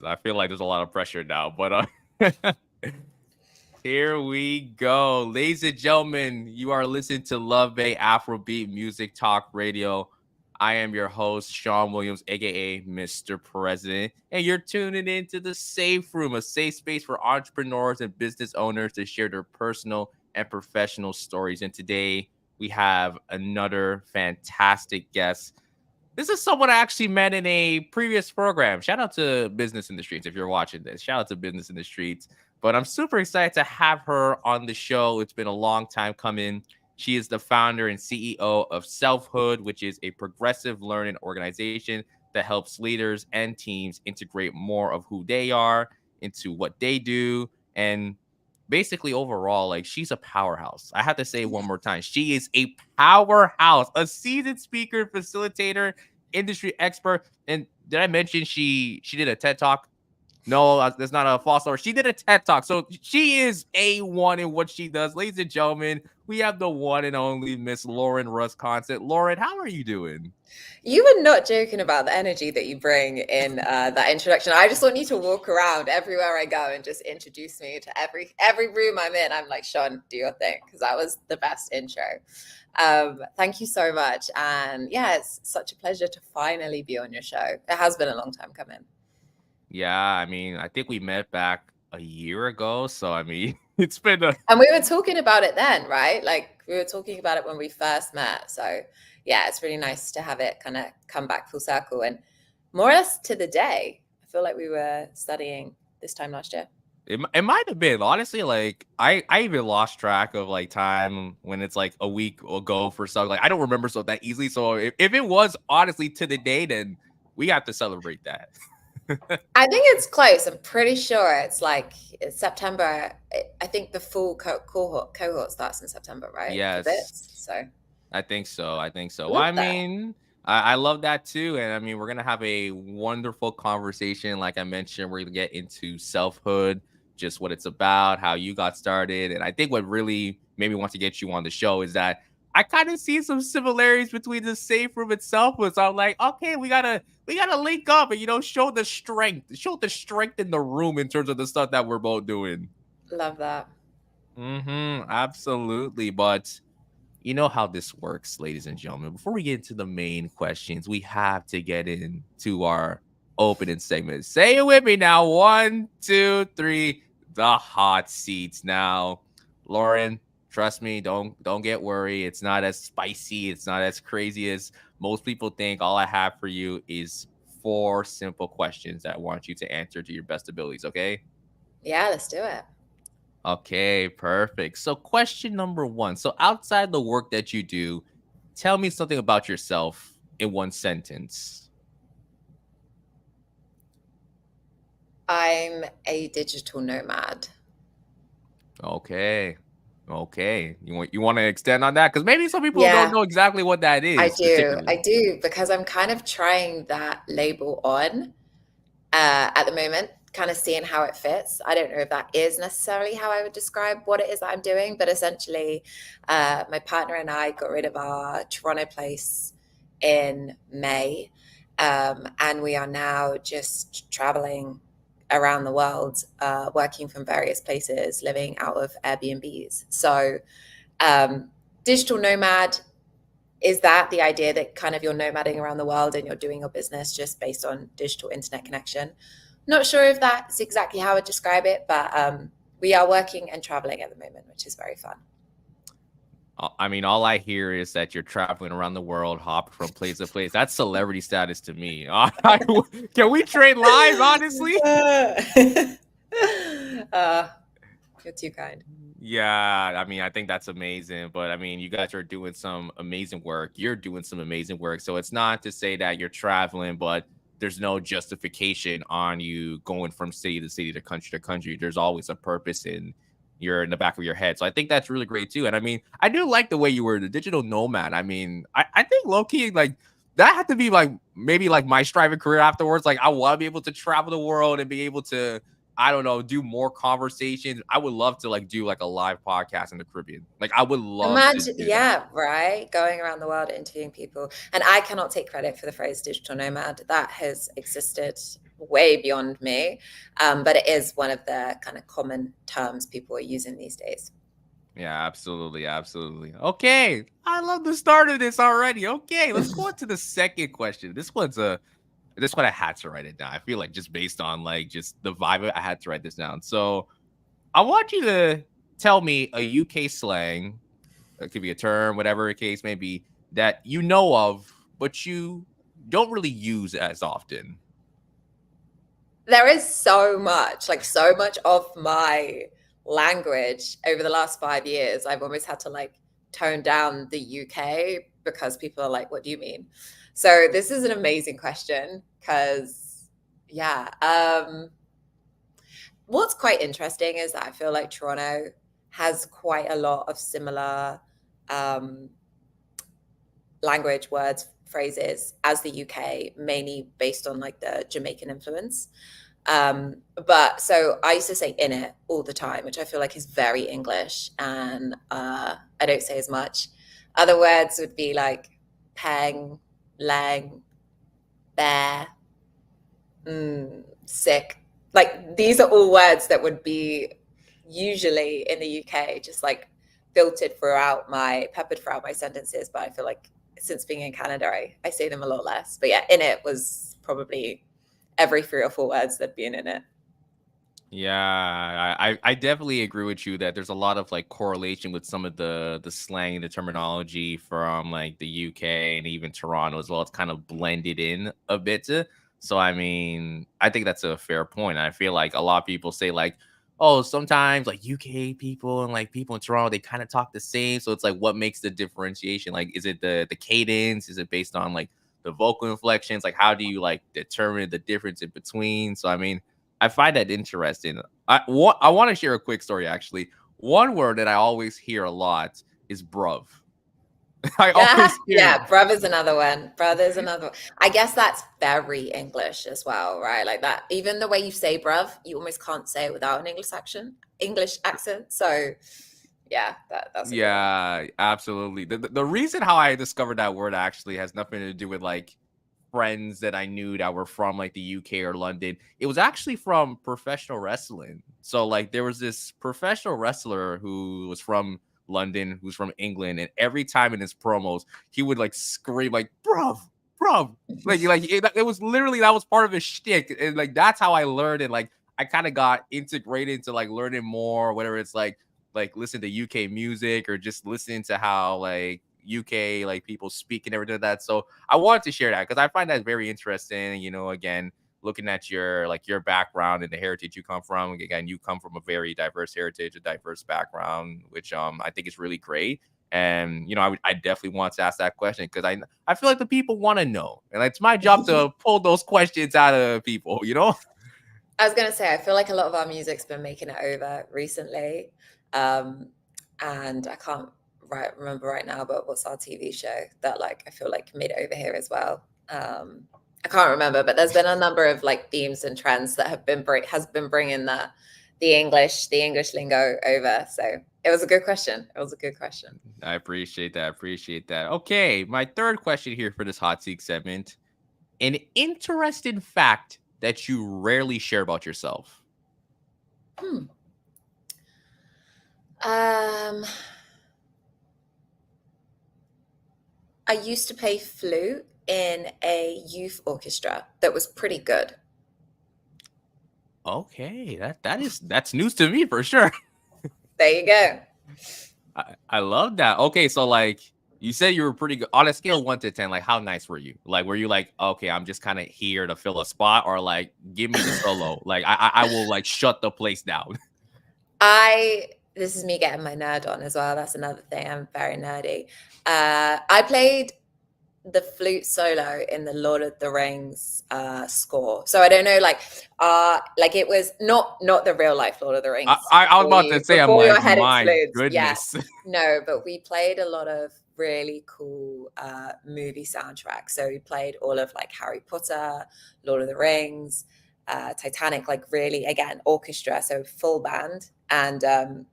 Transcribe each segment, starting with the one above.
I feel like there's a lot of pressure now, but here we go. Ladies and gentlemen, you are listening to Love Bay Afrobeat Music Talk Radio. I am your host, Sean Williams, aka Mr. President, and you're tuning into the Safe Room, a safe space for entrepreneurs and business owners to share their personal and professional stories. And today we have another fantastic guest. This is someone I actually met in a previous program. Shout out to Business in the Streets if you're watching this. Shout out to Business in the Streets. But I'm super excited to have her on the show. It's been a long time coming. She is the founder and CEO of SELFHOOD, which is a progressive learning organization that helps leaders and teams integrate more of who they are into what they do. And basically, overall, like she's a powerhouse. I have to say it one more time. She is a powerhouse, a seasoned speaker, facilitator, industry expert. And did I mention she did a TED talk? No, that's not a false story. She did a TED talk. So she is A1 in what she does. Ladies and gentlemen, we have the one and only Miss Lauren RUSS-CONSTANT. Lauren, how are you doing? You were not joking about the energy that you bring in that introduction. I just want you to walk around everywhere I go and just introduce me to every room I'm in. I'm like, Sean, do your thing, because that was the best intro. Thank you so much. And yeah, it's such a pleasure to finally be on your show. It has been a long time coming. Yeah, I mean, I think we met back a year ago. So, I mean, it's been a... And we were talking about it then, right? Like we were talking about it when we first met. So yeah, it's really nice to have it kind of come back full circle and more or less to the day. I feel like we were studying this time last year. It might have been, honestly. Like I even lost track of like time when it's like a week ago for something. Like I don't remember so that easily. So if it was honestly to the day, then we have to celebrate that. I think it's close. I'm pretty sure it's September. I think the full cohort starts in September, right? Yes, So I think so. Well, love I that. mean, I love that too. And I mean, we're gonna have a wonderful conversation. Like I mentioned, we're gonna get into selfhood, just what it's about, how you got started. And I think what really made me want to get you on the show is that I kind of see some similarities between the safe room itself. So I'm like, okay, we gotta link up and show the strength in the room in terms of the stuff that we're both doing. Love that. Absolutely. But you know how this works, ladies and gentlemen. Before we get into the main questions, we have to get into our opening segment. Say it with me now. 1, 2, 3. The hot seats. Now, Lauren, trust me, don't get worried. It's not as spicy. It's not as crazy as most people think. All I have for you is 4 simple questions that I want you to answer to your best abilities. Okay? Yeah, let's do it. Okay, perfect. So, question number 1. So, outside the work that you do, tell me something about yourself in 1 sentence. I'm a digital nomad. Okay. Okay. You want to extend on that? Because maybe some people don't Yeah, know exactly what that I is do. particularly. I do, because I'm kind of trying that label on at the moment, kind of seeing how it fits. I don't know if that is necessarily how I would describe what it is that I'm doing, but essentially, my partner and I got rid of our Toronto place in May, and we are now just traveling around the world, working from various places, living out of Airbnbs. So, digital nomad, is that the idea that kind of you're nomading around the world and you're doing your business just based on digital internet connection? Not sure if that's exactly how I would describe it, but we are working and traveling at the moment, which is very fun. I mean, all I hear is that you're traveling around the world, hopping from place to place. That's celebrity status to me. Can we trade lives, honestly? You're too kind. Yeah, I mean, I think that's amazing. But I mean, you guys are doing some amazing work. You're doing some amazing work. So it's not to say that you're traveling, but there's no justification on you going from city to city to country. There's always a purpose and you're in the back of your head. So I think that's really great too. And I mean, I do like the way you were the digital nomad. I mean, I think low key, like, that had to be like maybe like my striving career afterwards. Like, I want to be able to travel the world and be able to, I don't know, do more conversations. I would love to like do like a live podcast in the Caribbean. Like I would love to Imagine, do that. yeah, right. Going around the world interviewing people. And I cannot take credit for the phrase digital nomad. That has existed way beyond me. But it is one of the kind of common terms people are using these days. Yeah, absolutely, absolutely. Okay, I love the start of this already. Okay, let's go on to the second question. This one I had to write it down. I feel like just based on like just the vibe, I had to write this down. So I want you to tell me a UK slang. It could be a term, whatever the case may be, that you know of, but you don't really use as often. There is so much, like so much of my language over the last 5 years. I've almost had to like tone down the UK because people are like, what do you mean? So this is an amazing question because, yeah. What's quite interesting is that I feel like Toronto has quite a lot of similar um, language, words, phrases as the UK, mainly based on like the Jamaican influence. But so I used to say in it all the time, which I feel like is very English, and I don't say as much. Other words would be like peng, lang, bear, sick. Like these are all words that would be usually in the UK, just like peppered throughout my sentences. But I feel like since being in Canada, I say them a lot less. But yeah, in it was probably every 3 or 4 words that'd be in it. Yeah, I definitely agree with you that there's a lot of like correlation with some of the slang and the terminology from like the UK and even Toronto as well. It's kind of blended in a bit. So I mean, I think that's a fair point. I feel like a lot of people say like, oh, sometimes like UK people and like people in Toronto, they kind of talk the same. So it's like what makes the differentiation? Like, is it the cadence? Is it based on like the vocal inflections? Like how do you like determine the difference in between? So I mean, I find that interesting. I want to share a quick story actually. One word that I always hear a lot is bruv. I Yeah, always hear it. yeah, brother's another one. Brother's another one. I guess that's very English as well, right? Like that, even the way you say bruv, you almost can't say it without an English accent. So yeah, that's a good one. Yeah, absolutely. The reason how I discovered that word actually has nothing to do with like friends that I knew that were from like the UK or London. It was actually from professional wrestling. So like there was this professional wrestler who was from London, who's from England, and every time in his promos, he would like scream like "bruv, bruv." It was literally that was part of his shtick. And like that's how I learned it. Like I kind of got integrated into like learning more, whether it's like listen to UK music or just listening to how like UK like people speak and everything like that. So I wanted to share that because I find that very interesting. You know, again, looking at your background and the heritage you come from. Again, you come from a very diverse heritage, a diverse background, which I think is really great. And you know, I definitely want to ask that question because I feel like the people want to know, and it's my job to pull those questions out of people. You know. I was gonna say, I feel like a lot of our music's been making it over recently. Um, and I can't remember right now, but what's our TV show that like I feel like made it over here as well. I can't remember, but there's been a number of like themes and trends that has been bringing the English lingo over. So it was a good question. It was a good question. I appreciate that. Appreciate that. Okay, my third question here for this hot seat segment: an interesting fact that you rarely share about yourself. Hmm. Um, I used to play flute in a youth orchestra that was pretty good. Okay, that's news to me for sure. There you go. I love that. Okay, so like you said you were pretty good on a scale of 1 to 10. Like, how nice were you? Like, were you like, okay, I'm just kind of here to fill a spot, or like, give me the solo? Like, I will like shut the place down. This is me getting my nerd on as well. That's another thing. I'm very nerdy. I played the flute solo in the Lord of the Rings score. So I don't know, like it was not the real life Lord of the Rings I was about to say, I'm before your like, head my explodes. Yeah, goodness. no, but we played a lot of really cool movie soundtracks. So we played all of like Harry Potter, Lord of the Rings, Titanic, like really again orchestra, so full band. And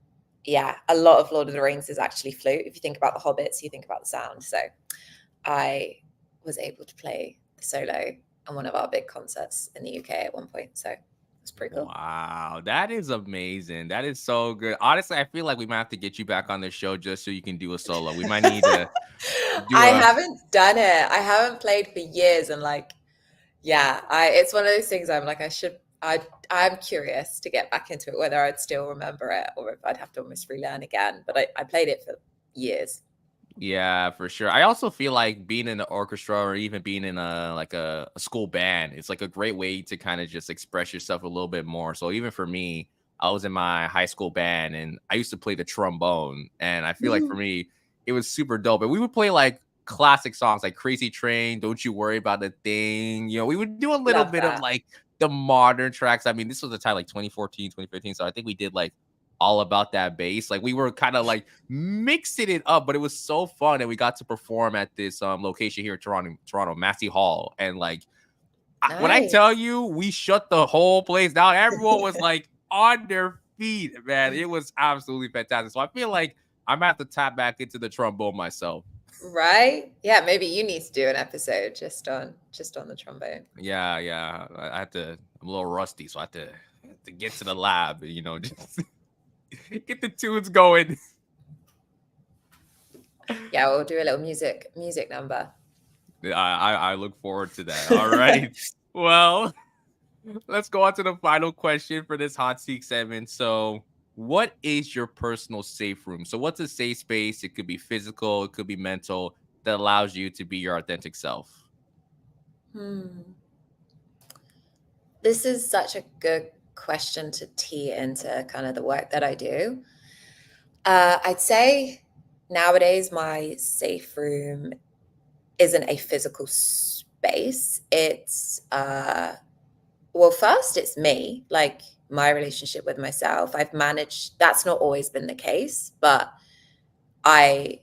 yeah, a lot of Lord of the Rings is actually flute. If you think about the Hobbits, you think about the sound. So I was able to play the solo and one of our big concerts in the UK at one point. So it's pretty cool. Wow, that is amazing. That is so good. Honestly, I feel like we might have to get you back on the show just so you can do a solo. We might need to do I a haven't done it. I haven't played for years, and like, yeah, it's one of those things I'm like, I'm curious to get back into it, whether I'd still remember it or if I'd have to almost relearn again. But I played it for years. Yeah, for sure. I also feel like being in the orchestra or even being in a school band, it's like a great way to kind of just express yourself a little bit more. So even for me, I was in my high school band and I used to play the trombone. And I feel like for me, it was super dope. And we would play like classic songs like Crazy Train, Don't You Worry About a Thing. You know, we would do a little Love bit of that. like the modern tracks. I mean, this was the time like 2014, 2015. So I think we did like All About That Bass. Like we were kind of like mixing it up, but it was so fun. And we got to perform at this location here in Toronto, Massey Hall. And like when I tell Nice. you, we shut the whole place down. Everyone was like on their feet, man. It was absolutely fantastic. So I feel like I'm gonna have to tap back into the trombone myself. Right? Yeah, maybe you need to do an episode just on the trombone. Yeah, yeah. I had to. I'm a little rusty, so I had to get to the lab. You know, just get the tunes going. Yeah, we'll do a little music number. I look forward to that. All right. Well, let's go on to the final question for this hot seat segment. So, what is your personal safe room? So, what's a safe space? It could be physical, it could be mental, that allows you to be your authentic self. This is such a good question to tee into kind of the work that I do. I'd say nowadays my safe room isn't a physical space. It's well, first it's me, like my relationship with myself. I've managed, that's not always been the case, but I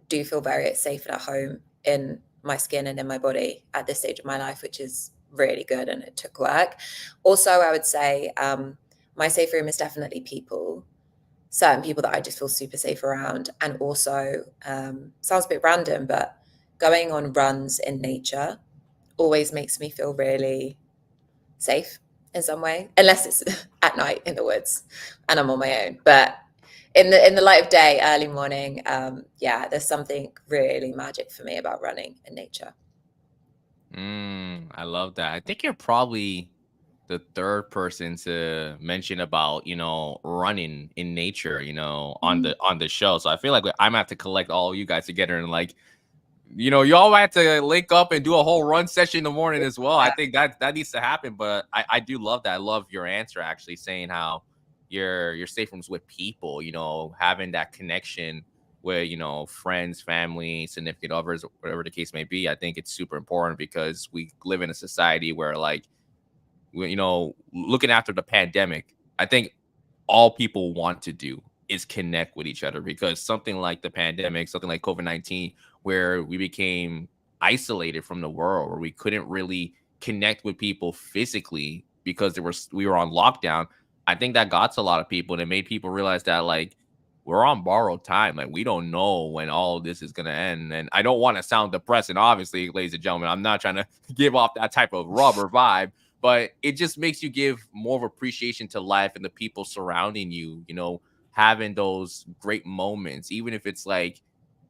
do feel very safe and at home in my skin and in my body at this stage of my life, which is really good, and it took work. Also, I would say my safe room is definitely people, certain people that I just feel super safe around. And also, sounds a bit random, but going on runs in nature always makes me feel really safe in some way, unless it's at night in the woods and I'm on my own. But in the light of day, early morning, yeah, there's something really magic for me about running in nature. I love that. I think you're probably the third person to mention about running in nature on the show. So I feel like I'm gonna have to collect all you guys together and like you all have to link up and do a whole run session in the morning as well. I Yeah. think that needs to happen. But I do love that. I love your answer actually saying how your safe rooms with people, having that connection with, friends, family, significant others, whatever the case may be. I think it's super important because we live in a society where like looking after the pandemic, I think all people want to do is connect with each other because something like the pandemic, something like COVID-19, where we became isolated from the world, where we couldn't really connect with people physically because we were on lockdown. I think that got to a lot of people and it made people realize that like we're on borrowed time. Like we don't know when all of this is gonna end. And I don't want to sound depressing, obviously, ladies and gentlemen. I'm not trying to give off that type of rubber vibe, but it just makes you give more of appreciation to life and the people surrounding you, having those great moments, even if it's like,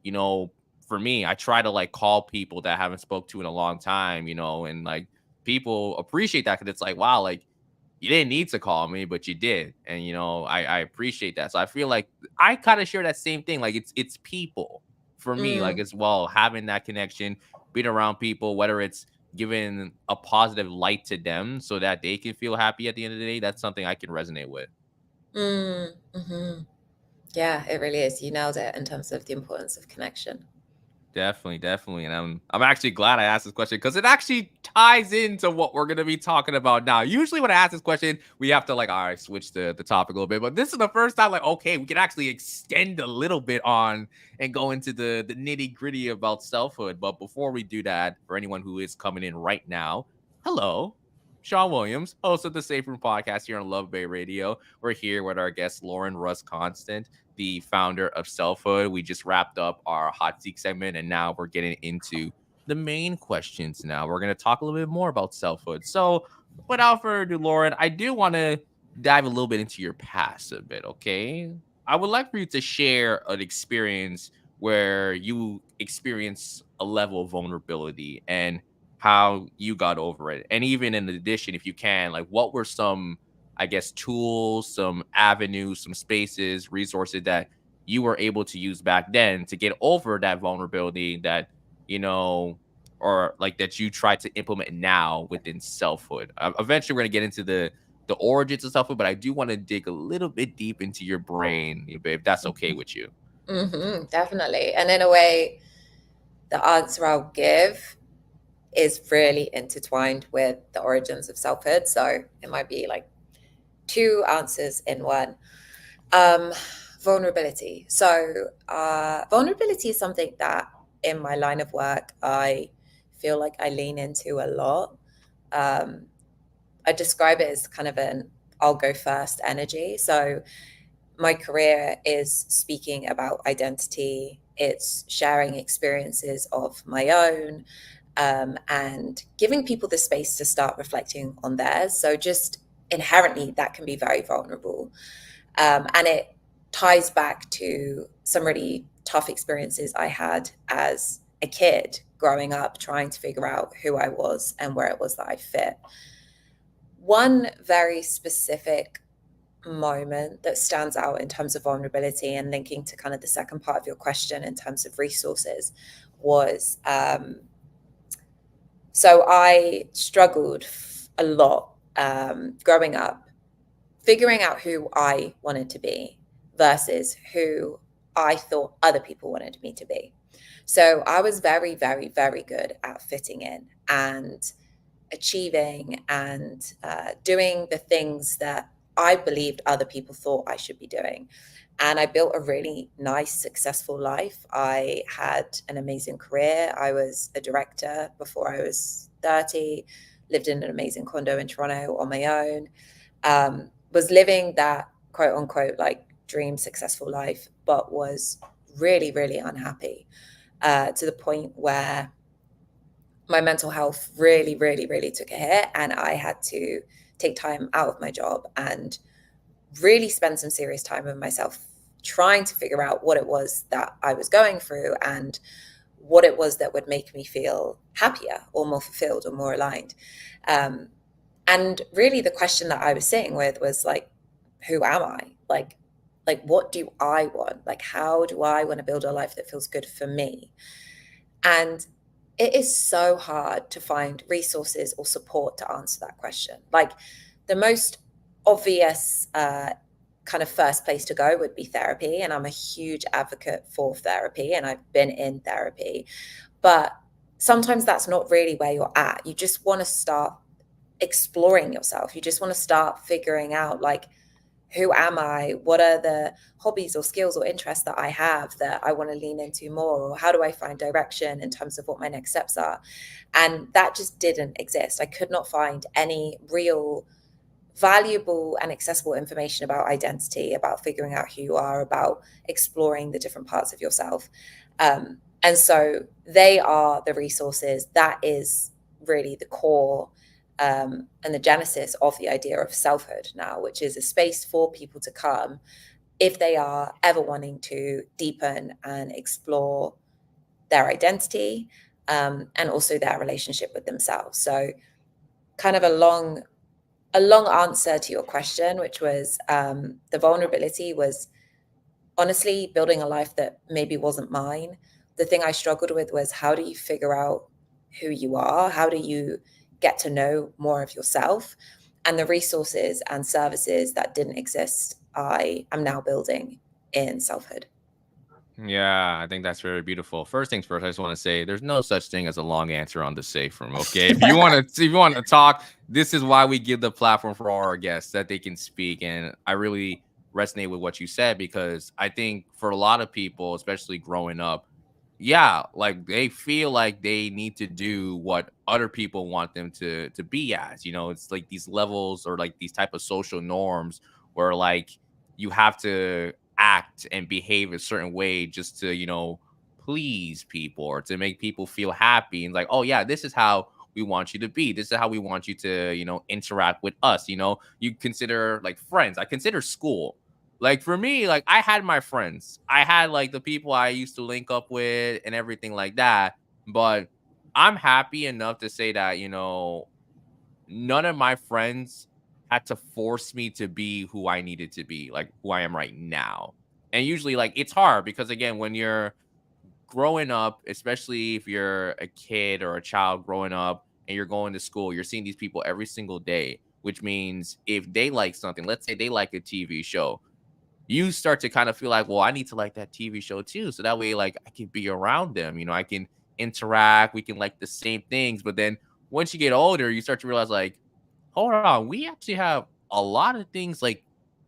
you know, for me, I try to like call people that I haven't spoke to in a long time, and like people appreciate that because it's like, wow, like you didn't need to call me, but you did. And I appreciate that. So I feel like I kind of share that same thing. Like it's people for me, like Mm, as well, having that connection, being around people, whether it's giving a positive light to them so that they can feel happy at the end of the day. That's something I can resonate with. mhm. Yeah, it really is. You nailed it in terms of the importance of connection. Definitely, definitely. And I'm actually glad I asked this question because it actually ties into what we're gonna be talking about now. Usually when I ask this question, we have to like, all right, switch the topic a little bit. But this is the first time, like, okay, we can actually extend a little bit on and go into the nitty-gritty about selfhood. But before we do that, for anyone who is coming in right now, hello. Sean Williams, host of the Safe Room podcast here on Love Bay Radio. We're here with our guest, Lauren RUSS-CONSTANT, the founder of Selfhood. We just wrapped up our hot seat segment, and now we're getting into the main questions now. We're going to talk a little bit more about selfhood. So, without further ado, Lauren, I do want to dive a little bit into your past a bit, okay? I would like for you to share an experience where you experience a level of vulnerability and how you got over it. And even in addition, if you can, like what were some, I guess, tools, some avenues, some spaces, resources that you were able to use back then to get over that vulnerability that, you know, or like that you try to implement now within selfhood. Eventually, we're gonna get into the origins of selfhood, but I do want to dig a little bit deep into your brain, if that's okay with you. Definitely. And in a way, the answer I'll give is really intertwined with the origins of selfhood. So it might be like two answers in one. Um, Vulnerability. So vulnerability is something that in my line of work, I feel like I lean into a lot. Um, I describe it as kind of an I'll go first energy. So my career is speaking about identity, it's sharing experiences of my own, and giving people the space to start reflecting on theirs. So just inherently, that can be very vulnerable. And it ties back to some really tough experiences I had as a kid growing up, trying to figure out who I was and where it was that I fit. One very specific moment that stands out in terms of vulnerability and linking to kind of the second part of your question in terms of resources was so I struggled a lot growing up, figuring out who I wanted to be versus who I thought other people wanted me to be. So I was very, very, very good at fitting in and achieving and doing the things that I believed other people thought I should be doing. And I built a really nice, successful life. I had an amazing career. I was a director before I was 30, lived in an amazing condo in Toronto on my own, was living that quote unquote like dream successful life, but was really, really unhappy to the point where my mental health really, really, really took a hit. And I had to take time out of my job and really spend some serious time with myself, trying to figure out what it was that I was going through and what it was that would make me feel happier or more fulfilled or more aligned. And really the question that I was sitting with was like, who am I? Like what do I want? Like, how do I want to build a life that feels good for me? And it is so hard to find resources or support to answer that question. Like the most obvious kind of first place to go would be therapy. And I'm a huge advocate for therapy and I've been in therapy. But sometimes that's not really where you're at. You just want to start exploring yourself. You just want to start figuring out like, who am I? What are the hobbies or skills or interests that I have that I want to lean into more? Or how do I find direction in terms of what my next steps are? And that just didn't exist. I could not find any real valuable and accessible information about identity, about figuring out who you are, about exploring the different parts of yourself. And so they are the resources. That is really the core and the genesis of the idea of selfhood now, which is a space for people to come if they are ever wanting to deepen and explore their identity and also their relationship with themselves. So kind of a long answer to your question, which was the vulnerability was honestly building a life that maybe wasn't mine. The thing I struggled with was how do you figure out who you are? How do you get to know more of yourself? And the resources and services that didn't exist, I am now building in selfhood. Yeah, I think that's very beautiful. First things first, I just want to say there's no such thing as a long answer on the safe room. Okay. If you want to talk, this is why we give the platform for all our guests that they can speak. And I really resonate with what you said because I think for a lot of people, especially growing up, yeah, like they feel like they need to do what other people want them to be as. It's like these levels or like these type of social norms where like you have to act and behave a certain way just to please people or to make people feel happy and like, oh yeah, this is how we want you to be. This is how we want you to, interact with us. You consider like friends. I consider school. Like for me, like I had my friends. I had like the people I used to link up with and everything like that. But I'm happy enough to say that, none of my friends had to force me to be who I needed to be, like who I am right now. And usually, like, it's hard because, again, when you're growing up, especially if you're a kid or a child growing up and you're going to school, you're seeing these people every single day, which means if they like something, let's say they like a TV show, you start to kind of feel like, well, I need to like that TV show too. So that way, like, I can be around them, I can interact, we can like the same things. But then once you get older, you start to realize, like, hold on, we actually have a lot of things like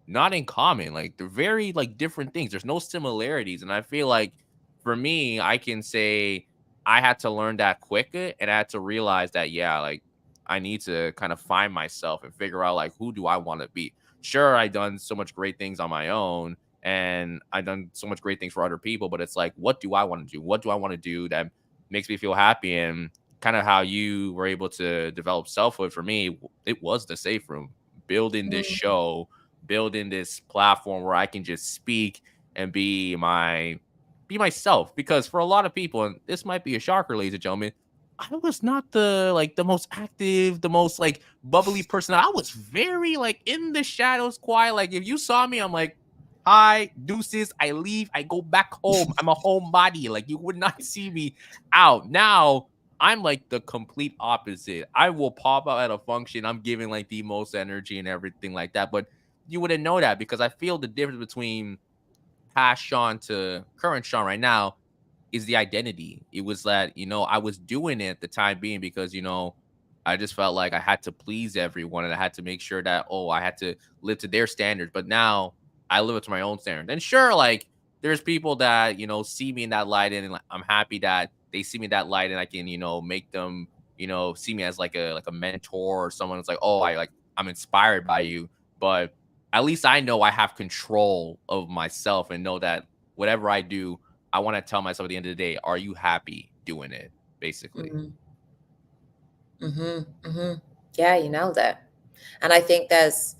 not in common. Like they're very like different things. There's no similarities. And I feel like for me, I can say I had to learn that quicker and I had to realize that, yeah, like I need to kind of find myself and figure out like who do I want to be. Sure, I done so much great things on my own and I done so much great things for other people, but it's like, what do I want to do? What do I want to do that makes me feel happy? And kind of how you were able to develop selfhood for me, it was the safe room, building this Mm. show, building this platform where I can just speak and be myself. Because for a lot of people, and this might be a shocker, ladies and gentlemen, I was not the most active, the most like bubbly person. I was very like in the shadows, quiet. Like if you saw me, I'm like, hi, deuces. I leave. I go back home. I'm a homebody. Like you would not see me out. Now I'm like the complete opposite. I will pop out at a function. I'm giving like the most energy and everything like that. But you wouldn't know that because I feel the difference between past Sean to current Sean right now is the identity. It was that, I was doing it at the time being because, I just felt like I had to please everyone and I had to make sure that, oh, I had to live to their standards. But now I live up to my own standards. And sure, like there's people that, see me in that light and like, I'm happy that they see me in that light and I can, make them, see me as like a mentor or someone that's like, oh, I'm inspired by you. But at least I know I have control of myself and know that whatever I do, I want to tell myself at the end of the day, are you happy doing it? Basically. Mm. Mm-hmm. Mm-hmm. Yeah, you nailed it. And I think there's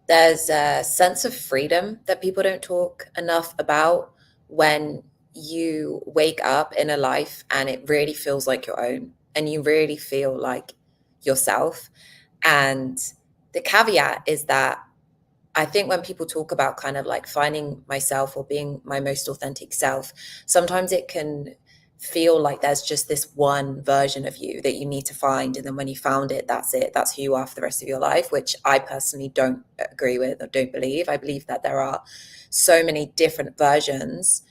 a sense of freedom that people don't talk enough about when you wake up in a life and it really feels like your own and you really feel like yourself. And the caveat is that I think when people talk about kind of like finding myself or being my most authentic self, sometimes it can feel like there's just this one version of you that you need to find. And then when you found it. That's who you are for the rest of your life, which I personally don't agree with or don't believe. I believe that there are so many different versions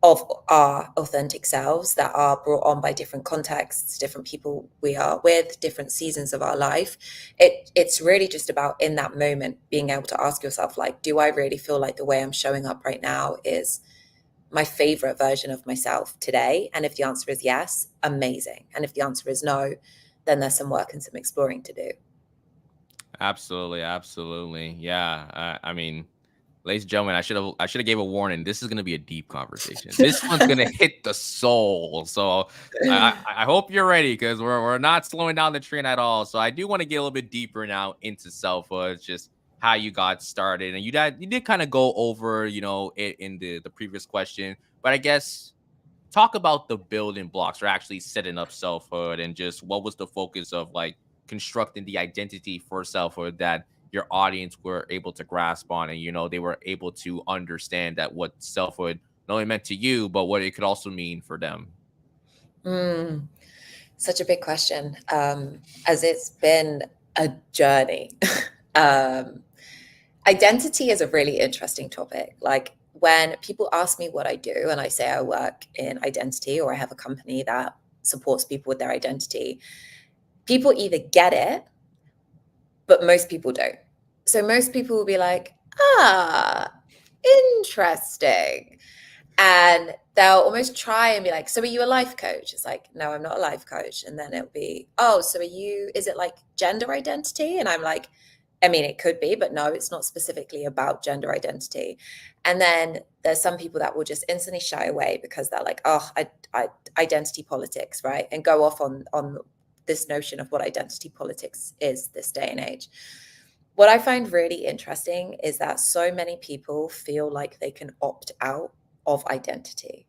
of our authentic selves that are brought on by different contexts, different people we are with, different seasons of our life. It's really just about in that moment being able to ask yourself, like, do I really feel like the way I'm showing up right now is my favorite version of myself today? And if the answer is yes, amazing. And if the answer is no, then there's some work and some exploring to do. Absolutely, absolutely. Yeah. I mean, ladies and gentlemen, I should have gave a warning. This is gonna be a deep conversation. This one's gonna hit the soul. So I hope you're ready because we're not slowing down the train at all. So I do want to get a little bit deeper now into selfhood, just how you got started, and you did kind of go over it in the previous question, but I guess talk about the building blocks or actually setting up selfhood and just what was the focus of like constructing the identity for selfhood that your audience were able to grasp on and they were able to understand that what selfhood not only meant to you but what it could also mean for them. Mm, such a big question, as it's been a journey. um, Identity is a really interesting topic. Like when people ask me what I do and I say I work in identity or I have a company that supports people with their identity, people either get it, but most people don't. So most people will be like, ah, interesting. And they'll almost try and be like, so are you a life coach? It's like, no, I'm not a life coach. And then it'll be, oh, so is it like gender identity? And I'm like, I mean, it could be, but no, it's not specifically about gender identity. And then there's some people that will just instantly shy away because they're like, oh, identity politics, right? And go off on this notion of what identity politics is this day and age. What I find really interesting is that so many people feel like they can opt out of identity.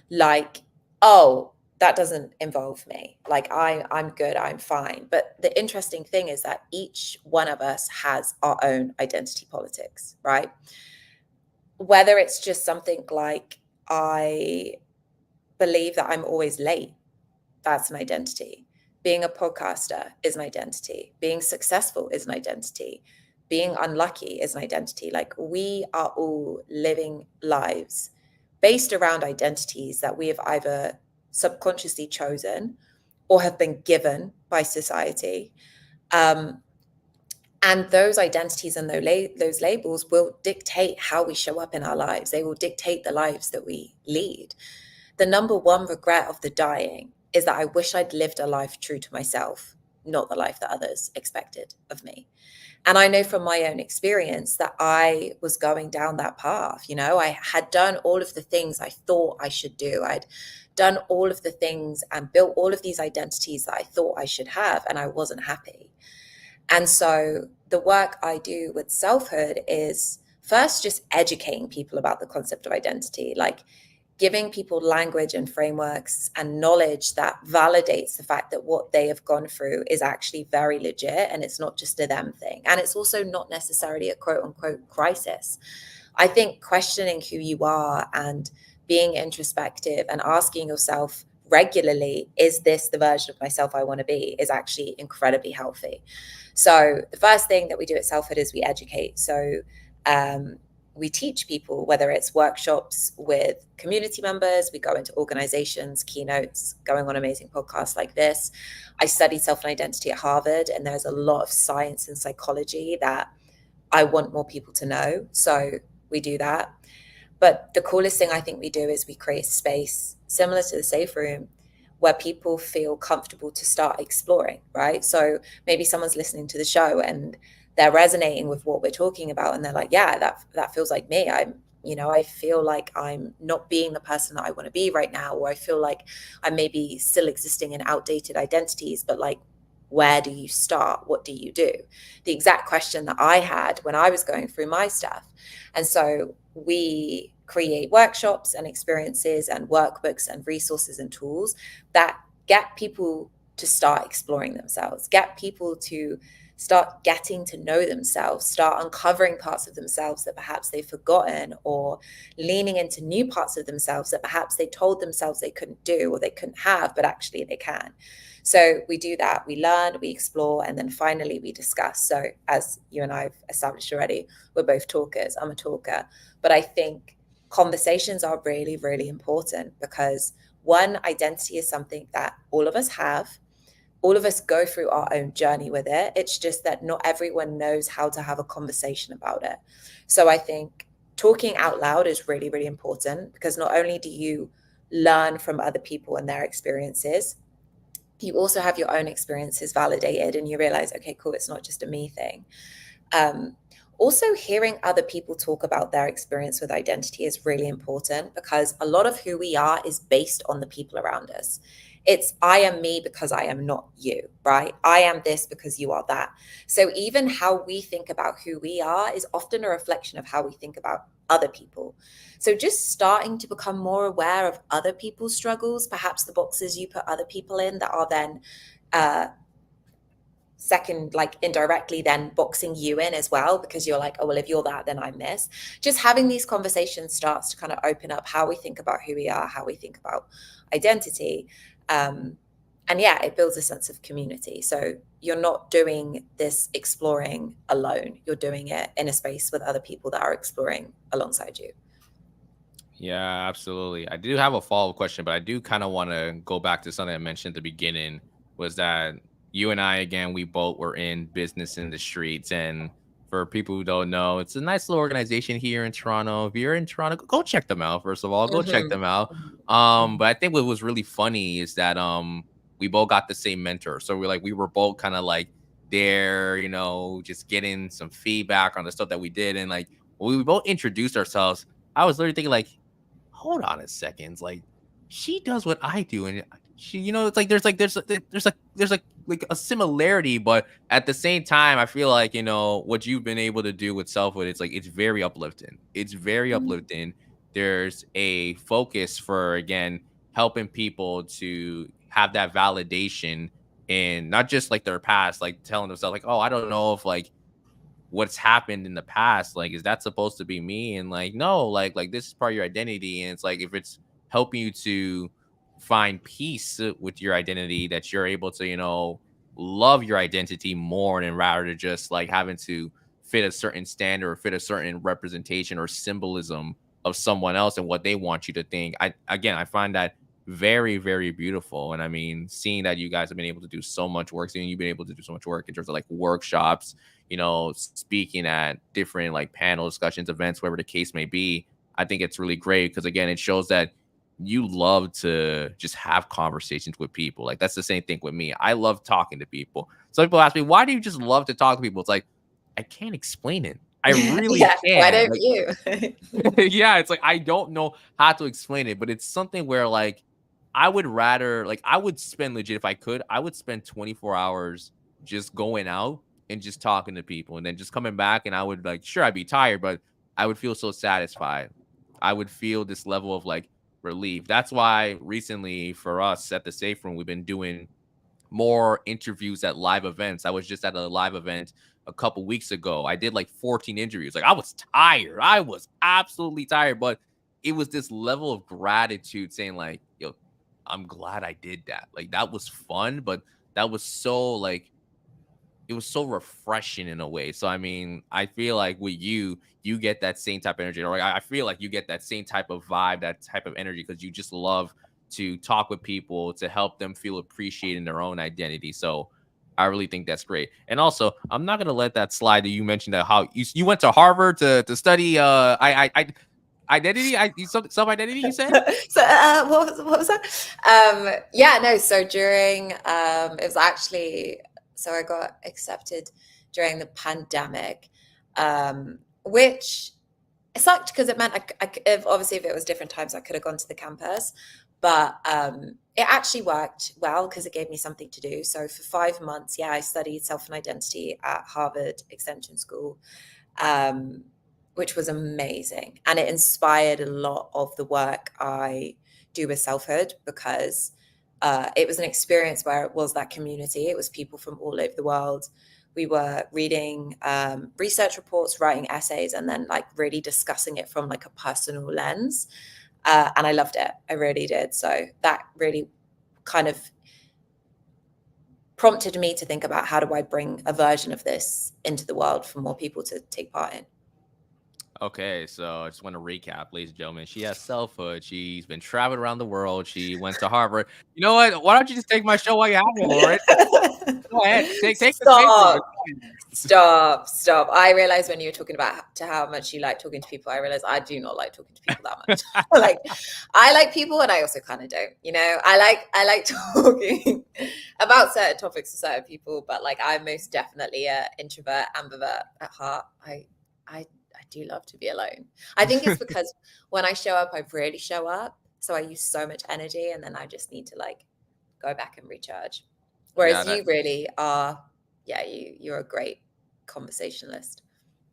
Like, oh, that doesn't involve me. Like I'm good, I'm fine. But the interesting thing is that each one of us has our own identity politics, right? Whether it's just something like I believe that I'm always late, that's an identity. Being a podcaster is an identity. Being successful is an identity. Being unlucky is an identity. Like we are all living lives based around identities that we have either subconsciously chosen or have been given by society. And those identities and those labels will dictate how we show up in our lives. They will dictate the lives that we lead. The number one regret of the dying is that I wish I'd lived a life true to myself, not the life that others expected of me. And I know from my own experience that I was going down that path. You know, I had done all of the things I thought I should do. I'd done all of the things and built all of these identities that I thought I should have, and I wasn't happy. And so the work I do with Selfhood is first just educating people about the concept of identity, like giving people language and frameworks and knowledge that validates the fact that what they have gone through is actually very legit and it's not just a them thing. And it's also not necessarily a quote unquote crisis. I think questioning who you are and being introspective and asking yourself regularly, is this the version of myself I want to be, is actually incredibly healthy. So the first thing that we do at Selfhood is we educate. So we teach people, whether it's workshops with community members, we go into organizations, keynotes, going on amazing podcasts like this. I studied self and identity at Harvard, and there's a lot of science and psychology that I want more people to know. So we do that. But the coolest thing I think we do is we create space similar to the safe room where people feel comfortable to start exploring, right? So maybe someone's listening to the show and they're resonating with what we're talking about, and they're like, yeah, that feels like me. I feel like I'm not being the person that I want to be right now, or I feel like I'm maybe still existing in outdated identities, but like, where do you start? What do you do? The exact question that I had when I was going through my stuff. And so we create workshops and experiences and workbooks and resources and tools that get people to start exploring themselves, get people to start getting to know themselves, start uncovering parts of themselves that perhaps they've forgotten, or leaning into new parts of themselves that perhaps they told themselves they couldn't do or they couldn't have, but actually they can. So we do that. We learn, we explore, and then finally we discuss. So as you and I have established already, we're both talkers. I'm a talker. But I think conversations are really, really important because one, identity is something that all of us have. All of us go through our own journey with it. It's just that not everyone knows how to have a conversation about it. So I think talking out loud is really, really important because not only do you learn from other people and their experiences, you also have your own experiences validated and you realize, okay, cool, it's not just a me thing. Also, hearing other people talk about their experience with identity is really important because a lot of who we are is based on the people around us. It's I am me because I am not you, right? I am this because you are that. So even how we think about who we are is often a reflection of how we think about other people. So just starting to become more aware of other people's struggles, perhaps the boxes you put other people in that are then second, like indirectly then boxing you in as well, because you're like, oh, well, if you're that, then I'm this. Just having these conversations starts to kind of open up how we think about who we are, how we think about identity. And yeah, it builds a sense of community. So you're not doing this exploring alone. You're doing it in a space with other people that are exploring alongside you. Yeah, absolutely. I do have a follow-up question, but I do kind of want to go back to something I mentioned at the beginning, was that you and I, again, we both were in business in the streets. And for people who don't know, it's a nice little organization here in Toronto. If you're in Toronto, go check them out. First of all, go check Mhm. them out. Mhm. But I think what was really funny is that we both got the same mentor. So we were both kind of like there, just getting some feedback on the stuff that we did. And like when we both introduced ourselves, I was literally thinking like, hold on a second. It's like she does what I do, and she, it's like there's a similarity, but at the same time, I feel like what you've been able to do with selfhood. It's like it's very uplifting. It's very Mm. uplifting. There's a focus for again helping people to have that validation in not just like their past, like telling themselves like, oh, I don't know if like what's happened in the past, like is that supposed to be me? And like no, like this is part of your identity. And it's like if it's helping you to find peace with your identity, that you're able to love your identity more, than rather to just like having to fit a certain standard or fit a certain representation or symbolism of someone else and what they want you to think. I find that very, very beautiful. And I mean, seeing that you guys have been able to do so much work, seeing you've been able to do so much work in terms of like workshops, speaking at different like panel discussions, events, whatever the case may be. I think it's really great because again, it shows that you love to just have conversations with people. Like that's the same thing with me. I love talking to people. Some people ask me, why do you just love to talk to people? It's like, I can't explain it. I really Yeah, why can't. don't you? Yeah, it's like I don't know how to explain it, but it's something where like I would rather like I would spend legit if I could, I would spend 24 hours just going out and just talking to people and then just coming back, and I would like sure I'd be tired, but I would feel so satisfied. I would feel this level of like relief. That's why recently for us at the Safe Room, we've been doing more interviews at live events. I was just at a live event a couple weeks ago. I did like 14 interviews. Like I was tired. I was absolutely tired, but it was this level of gratitude saying like, yo, I'm glad I did that. Like that was fun, but that was so like it was so refreshing in a way. So I mean, I feel like with you, you get that same type of energy, or like, I feel like you get that same type of vibe, that type of energy, because you just love to talk with people to help them feel appreciated in their own identity. So I really think that's great. And also, I'm not gonna let that slide that you mentioned that how you went to Harvard to study I identity, self identity. You said So what was that? Yeah, no. So during it was actually so I got accepted during the pandemic, which it sucked because it meant if obviously if it was different times I could have gone to the campus, but it actually worked well because it gave me something to do. So for 5 months, yeah, I studied self and identity at Harvard Extension School. Which was amazing. And it inspired a lot of the work I do with Selfhood because it was an experience where it was that community. It was people from all over the world. We were reading research reports, writing essays, and then like really discussing it from like a personal lens. And I loved it. I really did. So that really kind of prompted me to think about how do I bring a version of this into the world for more people to take part in. okay, so I just want to recap, ladies and gentlemen. She has selfhood. She's been traveling around the world. She went to Harvard. You know what? Why don't you just take my show while you have me, Lauren? Go ahead. Take the stage, Lauren. Stop. Stop. I realized when you were talking about to how much you like talking to people, I realized I do not like talking to people that much. Like I like people and I also kind of don't, I like talking about certain topics to certain people, but like I'm most definitely a introvert, ambivert at heart. I do love to be alone. I think it's because when I show up, I really show up. So I use so much energy and then I just need to like go back and recharge. Yeah, Whereas you really are, yeah, you're a great conversationalist.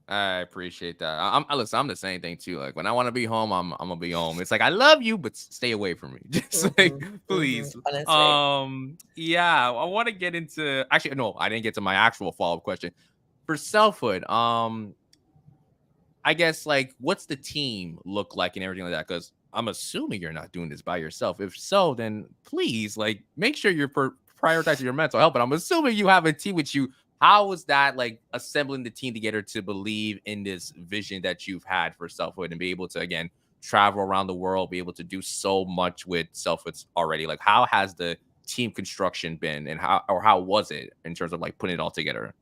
I appreciate that. Listen, I'm the same thing too. Like when I want to be home, I'm gonna be home. It's like I love you, but stay away from me. Just like please. Honestly. Yeah, I want to get into actually no, I didn't get to my actual follow-up question. For selfhood, I guess like what's the team look like and everything like that? Because I'm assuming you're not doing this by yourself. If so, then please like make sure you're prioritizing your mental health. But I'm assuming you have a team with you. How was that like assembling the team together to believe in this vision that you've had for selfhood and be able to again travel around the world, be able to do so much with selfhoods already? Like how has the team construction been, and how was it in terms of like putting it all together?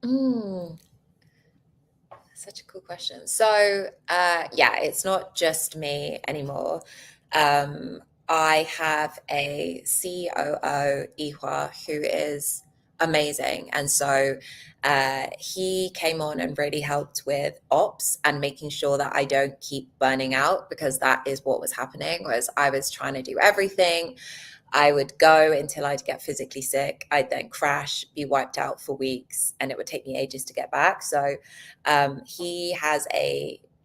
Mm, such a cool question. So, yeah, it's not just me anymore. I have a COO, Ihua, who is amazing. And so he came on and really helped with ops and making sure that I don't keep burning out, because that is what was happening. Was I was trying to do everything. I would go until I'd get physically sick. I'd then crash, be wiped out for weeks, and it would take me ages to get back. So he has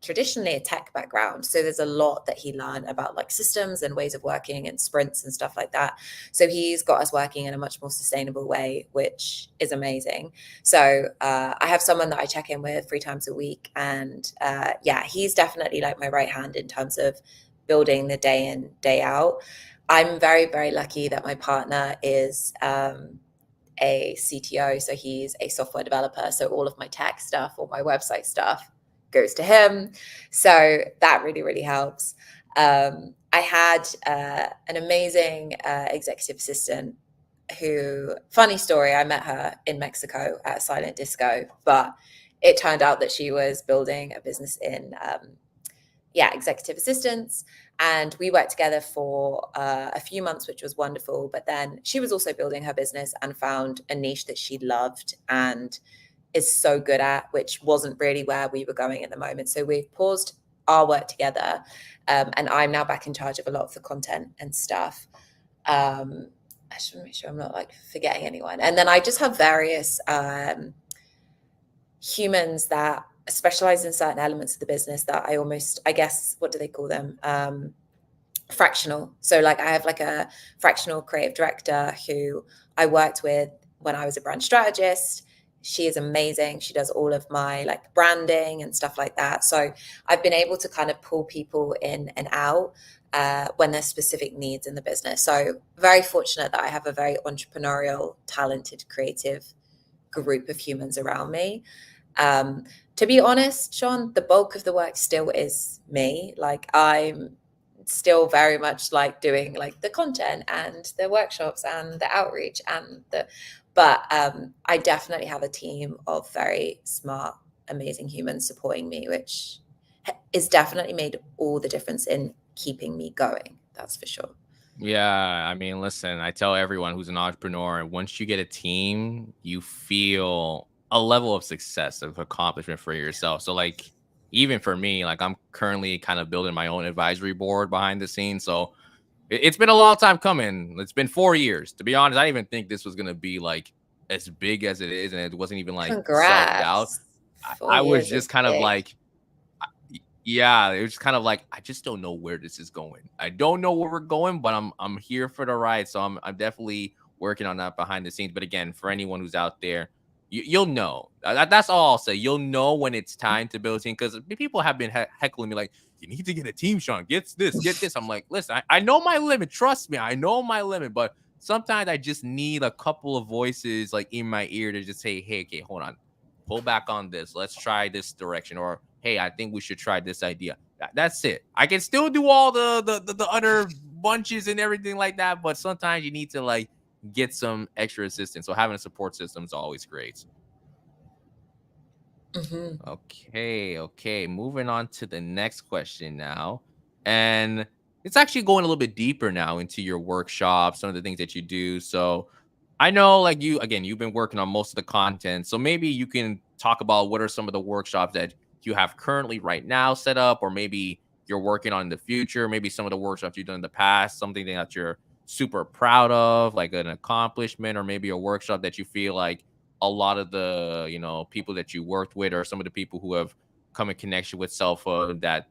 traditionally a tech background. So there's a lot that he learned about like systems and ways of working and sprints and stuff like that. So he's got us working in a much more sustainable way, which is amazing. So I have someone that I check in with 3 times a week. And yeah, he's definitely like my right hand in terms of building the day in, day out. I'm very, very lucky that my partner is a CTO. So he's a software developer. So all of my tech stuff, all my website stuff goes to him. So that really, really helps. I had an amazing executive assistant who, funny story, I met her in Mexico at a silent disco, but it turned out that she was building a business in executive assistants. And we worked together for a few months, which was wonderful. But then she was also building her business and found a niche that she loved and is so good at, which wasn't really where we were going at the moment. So we've paused our work together. And I'm now back in charge of a lot of the content and stuff. I should make sure I'm not like forgetting anyone. And then I just have various humans that specialize in certain elements of the business that I guess, what do they call them? Fractional. So like I have like a fractional creative director who I worked with when I was a brand strategist. She is amazing. She does all of my like branding and stuff like that. So I've been able to kind of pull people in and out when there's specific needs in the business. So very fortunate that I have a very entrepreneurial, talented, creative group of humans around me. To be honest, Sean, the bulk of the work still is me. Like I'm still very much like doing like the content and the workshops and the outreach but I definitely have a team of very smart, amazing humans supporting me, which is definitely made all the difference in keeping me going. That's for sure. Yeah, I mean, listen, I tell everyone who's an entrepreneur, once you get a team, you feel a level of success, of accomplishment for yourself. So, like, even for me, like, I'm currently kind of building my own advisory board behind the scenes. So, it's been a long time coming. It's been 4 years. To be honest, I didn't even think this was going to be like as big as it is. And it wasn't even like subbed out. Congrats. four I was years just is kind of big. like, yeah, it was kind of like I just don't know where this is going. I don't know where we're going, but I'm here for the ride. So I'm definitely working on that behind the scenes. But again, for anyone who's out there, you'll know. That's all I'll say. You'll know when it's time to build a team, because people have been heckling me like, you need to get a team, Sean. Get this, get this. I'm like, listen, I know my limit. Trust me, I know my limit. But sometimes I just need a couple of voices like in my ear to just say, hey, okay, hold on, pull back on this. Let's try this direction. Or hey, I think we should try this idea. That's it. I can still do all the other bunches and everything like that, but sometimes you need to like get some extra assistance. So having a support system is always great. Mhm. Okay. Moving on to the next question now. And it's actually going a little bit deeper now into your workshop, some of the things that you do. So I know, like you, again, you've been working on most of the content. So maybe you can talk about what are some of the workshops that you have currently right now set up, or maybe you're working on in the future, maybe some of the workshops you've done in the past, something that you're super proud of, like an accomplishment, or maybe a workshop that you feel like a lot of the people that you worked with, or some of the people who have come in connection with selfhood that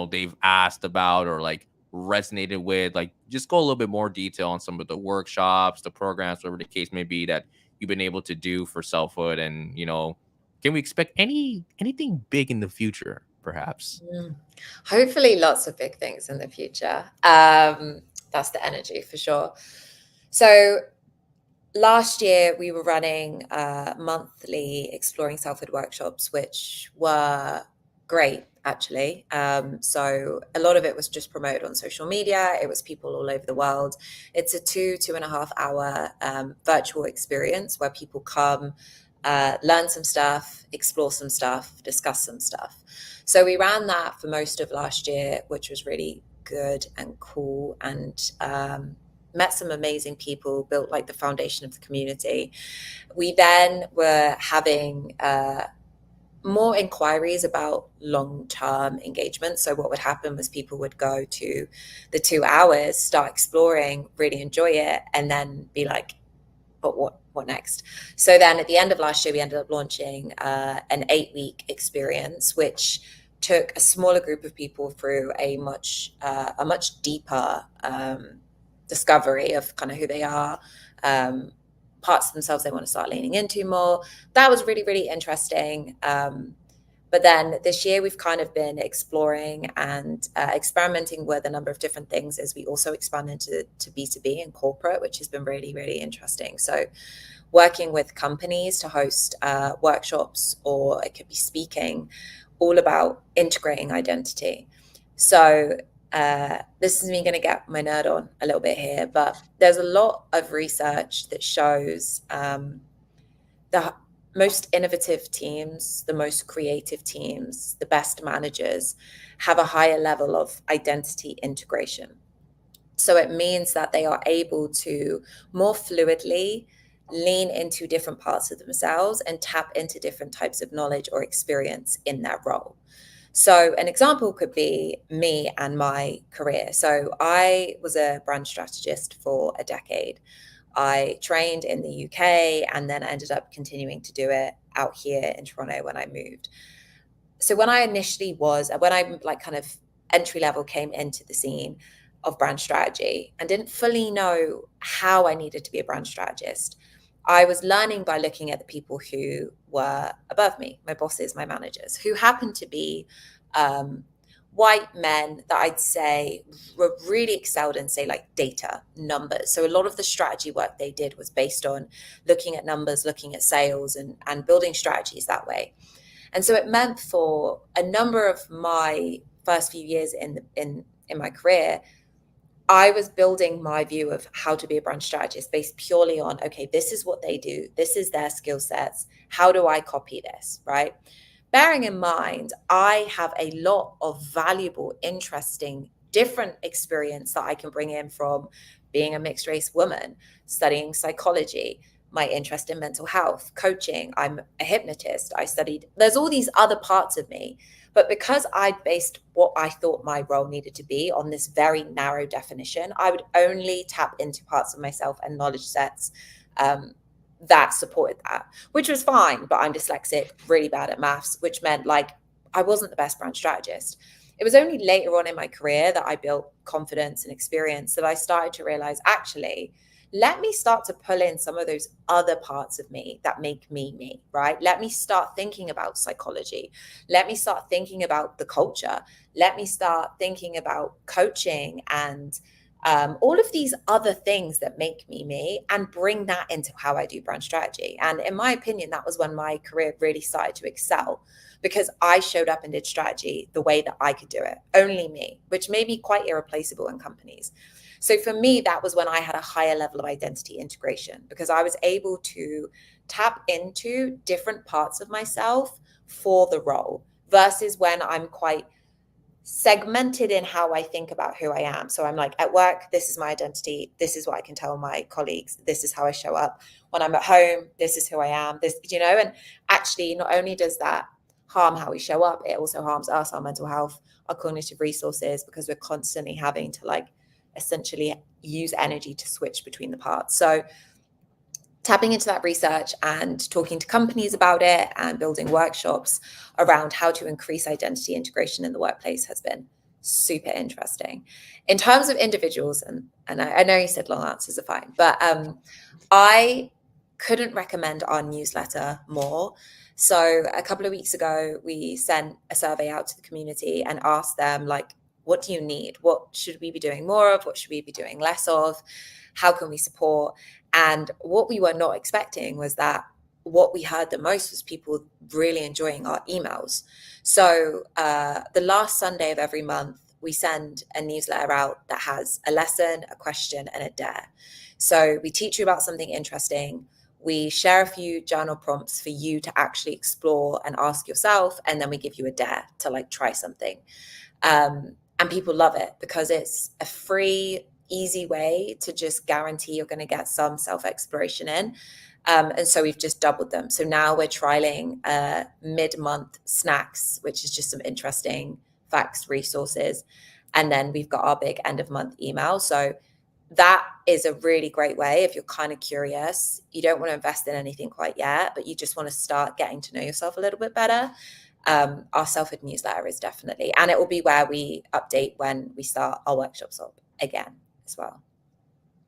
they've asked about or like resonated with. Like, just go a little bit more detail on some of the workshops, the programs, whatever the case may be, that you've been able to do for selfhood. And can we expect anything big in the future, perhaps? Mm. Hopefully, lots of big things in the future. That's the energy for sure. So last year we were running monthly exploring selfhood workshops, which were great actually. So a lot of it was just promoted on social media. It was people all over the world. It's a 2.5 hour virtual experience where people come, learn some stuff, explore some stuff, discuss some stuff. So we ran that for most of last year, which was really good and cool. And met some amazing people, built like the foundation of the community. We then were having more inquiries about long-term engagement. So what would happen was people would go to the 2 hours, start exploring, really enjoy it, and then be like, but what next? So then at the end of last year, we ended up launching an 8-week experience, which took a smaller group of people through a much deeper discovery of kind of who they are, parts of themselves they want to start leaning into more. That was really, really interesting. But then this year we've kind of been exploring and experimenting with a number of different things as we also expand into B2B and corporate, which has been really, really interesting. So working with companies to host workshops, or it could be speaking, all about integrating identity. So this is me going to get my nerd on a little bit here, but there's a lot of research that shows the most innovative teams, the most creative teams, the best managers have a higher level of identity integration. So it means that they are able to more fluidly lean into different parts of themselves and tap into different types of knowledge or experience in that role. So an example could be me and my career. So I was a brand strategist for a decade. I trained in the UK and then ended up continuing to do it out here in Toronto when I moved. So when I like kind of entry level came into the scene of brand strategy and didn't fully know how I needed to be a brand strategist, I was learning by looking at the people who were above me, my bosses, my managers, who happened to be white men that I'd say were really excelled in, say, like data, numbers. So a lot of the strategy work they did was based on looking at numbers, looking at sales, and building strategies that way. And so it meant for a number of my first few years in my career, I was building my view of how to be a brand strategist based purely on, okay, this is what they do. This is their skill sets. How do I copy this, right? Bearing in mind, I have a lot of valuable, interesting, different experience that I can bring in from being a mixed race woman, studying psychology, my interest in mental health, coaching. I'm a hypnotist. There's all these other parts of me. But because I based what I thought my role needed to be on this very narrow definition, I would only tap into parts of myself and knowledge sets that supported that, which was fine. But I'm dyslexic, really bad at maths, which meant like I wasn't the best brand strategist. It was only later on in my career that I built confidence and experience that I started to realize, actually, let me start to pull in some of those other parts of me that make me, right? Let me start thinking about psychology. Let me start thinking about the culture. Let me start thinking about coaching and all of these other things that make me, and bring that into how I do brand strategy. And in my opinion, that was when my career really started to excel, because I showed up and did strategy the way that I could do it, only me, which may be quite irreplaceable in companies. So for me, that was when I had a higher level of identity integration, because I was able to tap into different parts of myself for the role, versus when I'm quite segmented in how I think about who I am. So I'm like, at work, this is my identity. This is what I can tell my colleagues. This is how I show up. When I'm at home, this is who I am. This, and actually not only does that harm how we show up, it also harms us, our mental health, our cognitive resources, because we're constantly having to like essentially use energy to switch between the parts. So tapping into that research and talking to companies about it and building workshops around how to increase identity integration in the workplace has been super interesting. In terms of individuals, and I know you said long answers are fine, but I couldn't recommend our newsletter more. So a couple of weeks ago, we sent a survey out to the community and asked them, like, what do you need? What should we be doing more of? What should we be doing less of? How can we support? And what we were not expecting was that what we heard the most was people really enjoying our emails. So the last Sunday of every month, we send a newsletter out that has a lesson, a question, and a dare. So we teach you about something interesting. We share a few journal prompts for you to actually explore and ask yourself, and then we give you a dare to like try something. And people love it because it's a free easy way to just guarantee you're going to get some self-exploration in. And so we've just doubled them. So now we're trialing mid-month snacks, which is just some interesting facts, resources. And then we've got our big end of month email. So that is a really great way if you're kind of curious. You don't want to invest in anything quite yet, but you just want to start getting to know yourself a little bit better. Our Selfhood newsletter is definitely, and it will be where we update when we start our workshops up again as well.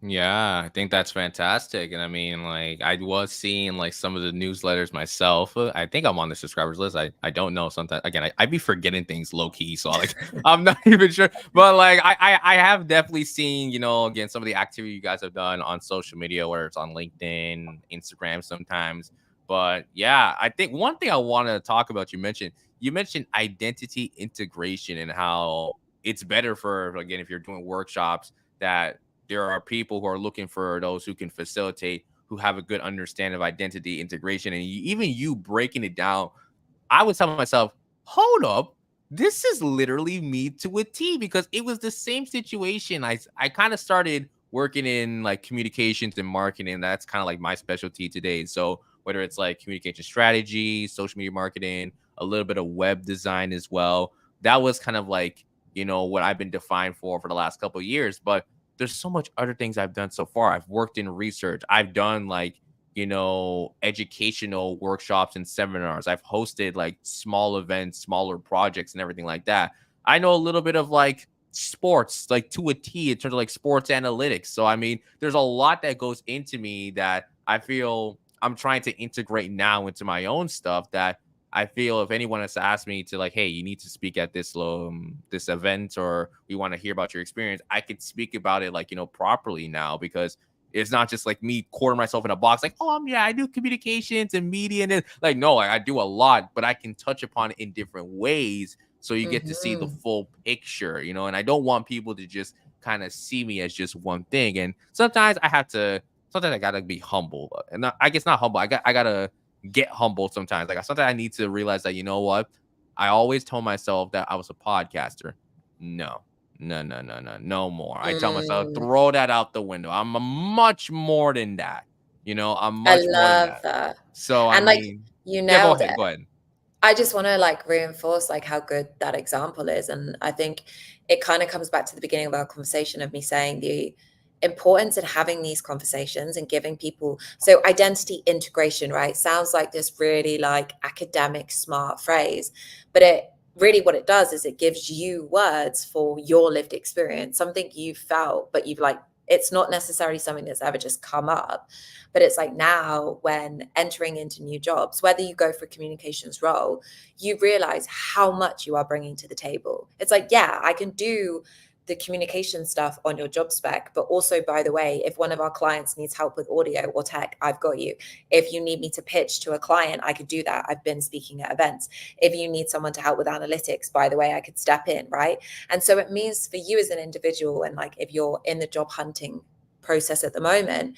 Yeah, I think that's fantastic. And I mean, like, I was seeing like some of the newsletters myself. I think I'm on the subscribers list. I don't know. Sometimes, again, I be forgetting things low key. So, like, I'm not even sure. But, like, I have definitely seen, again, some of the activity you guys have done on social media, whether it's on LinkedIn, Instagram sometimes. But yeah, I think one thing I want to talk about, you mentioned identity integration and how it's better for, again, if you're doing workshops, that there are people who are looking for those who can facilitate, who have a good understanding of identity integration. And even you breaking it down, I was telling myself, hold up, this is literally me to a T, because it was the same situation. I kind of started working in like communications and marketing. That's kind of like my specialty today. So whether it's like communication strategy, social media marketing, a little bit of web design as well, that was kind of like, what I've been defined for the last couple of years. But there's so much other things I've done so far. I've worked in research. I've done like, educational workshops and seminars. I've hosted like small events, smaller projects, and everything like that. I know a little bit of like sports, like to a T, in terms of like sports analytics. So, I mean, there's a lot that goes into me that I feel I'm trying to integrate now into my own stuff, that I feel if anyone has asked me to, like, hey, you need to speak at this event, or we want to hear about your experience, I could speak about it like, properly now, because it's not just like me quartering myself in a box, like, oh, yeah, I do communications and media, and like, no, I do a lot, but I can touch upon it in different ways, so you get to see the full picture, and I don't want people to just kind of see me as just one thing. And sometimes I gotta be humble, and I guess not humble. I gotta get humbled sometimes. Like, sometimes I need to realize that, what? I always told myself that I was a podcaster. No, no, no, no, no, no more. I tell myself, throw that out the window. I'm a much more than that. I'm I much more than love that. that. So, I And like, mean, you yeah, go nailed ahead. it. Go ahead. I just want to like reinforce like how good that example is. And I think it kind of comes back to the beginning of our conversation of me saying the importance in having these conversations and giving people, so identity integration, right? Sounds like this really like academic smart phrase, but it really, what it does is it gives you words for your lived experience, something you felt, but you've like, it's not necessarily something that's ever just come up. But it's like now when entering into new jobs, whether you go for a communications role, you realize how much you are bringing to the table. It's like, yeah, I can do the communication stuff on your job spec, but also, by the way, if one of our clients needs help with audio or tech, I've got you. If you need me to pitch to a client, I could do that. I've been speaking at events. If you need someone to help with analytics, by the way, I could step in, right? And so it means for you as an individual, and like if you're in the job hunting process at the moment,